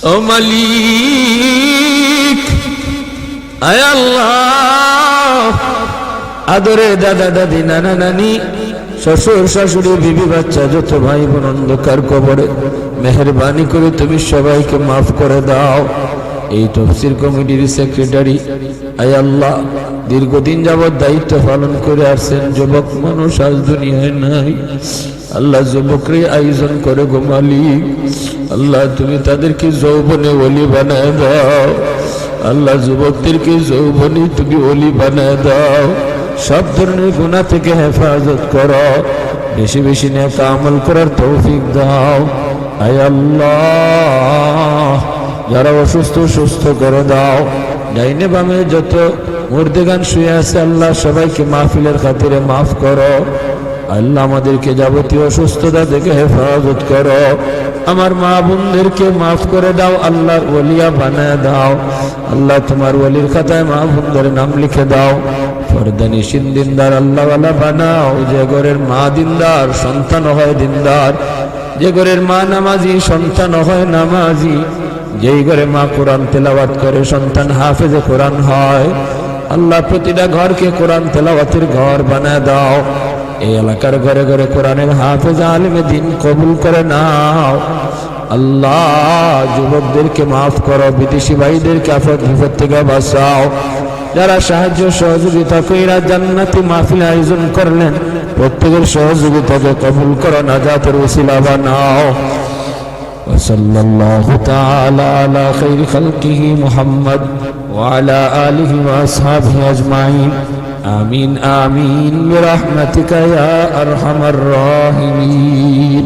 S1: ও মালিক আয় আল্লাহ আদরে দাদা দাদি নানা নানি শ্বশুর শাশুড়ি বিবি বাচ্চা যত ভাই বোন অন্ধকার কবরে মেহেরবানি করে তুমি সবাইকে মাফ করে দাও
S2: এই তফসির কমিটির সেক্রেটারি, আয় আল্লাহ দীর্ঘদিন যাবৎ দায়িত্ব পালন করে আসছেন, যুবক মানুষ আজ দুনিয়ায় নাই। আল্লাহ যুবকরে আয়োজন করে গো মালিক, আল্লাহ তুমি তাদেরকে যৌবনে ওলি বানায় দাও। আল্লাহ যুবকদেরকে যৌবনে তুমি ওলি বানায় দাও। সব ধরনের গুনাহ থেকে হেফাজত করো, বেশি বেশি নেক আমল করার তৌফিক দাও। আয় আল্লাহ যারা অসুস্থ সুস্থ করে দাও। ডাইনে বামে যত মুর্দেগান শুয়ে আছে আল্লাহ সবাইকে মাহফিলের খাতিরে মাফ করো। আল্লাহ আমাদেরকে যাবতীয় অসুস্থতা থেকে হেফাজত করো। আমার মা বোনদেরকে মাফ করে দাও, আল্লাহর ওলিয়া বানায় দাও। আল্লাহ তোমার ওলির খাতায় মা বোনদের নাম লিখে দাও। ফরদানিশিন দিনদার আল্লাহওয়ালা বানাও। যে ঘরের মা দিনদার সন্তান হয় দিনদার, যে ঘরের মা নামাজি সন্তান হয় নামাজি, যেই ঘরে মা কোরআন তেলাওয়াত করে সন্তান হাফেজে কোরআন হয়। আল্লাহ প্রতিটা ঘরকে কোরআন তেলাওয়াতের ঘর বানায় দাও। এই এলাকার ঘরে ঘরে কোরআনের হাফেজ আলেমে দিন কবুল করে নাও। আল্লাহ যুবকদেরকে মাফ করো, বিদেশি ভাইদেরকে আফত বিপদ থেকে বাঁচাও। যারা সাহায্য সহযোগিতা কইরা জান্নাতি মাহফিল আয়োজন করলেন প্রত্যেকের সহযোগিতাকে কবুল করো, নাজাতের ওসিলা বানাও। وصلى الله تعالى على خير خلقه محمد وعلى آله وأصحابه أجمعين آمين آمين برحمتك يا أرحم الراحمين.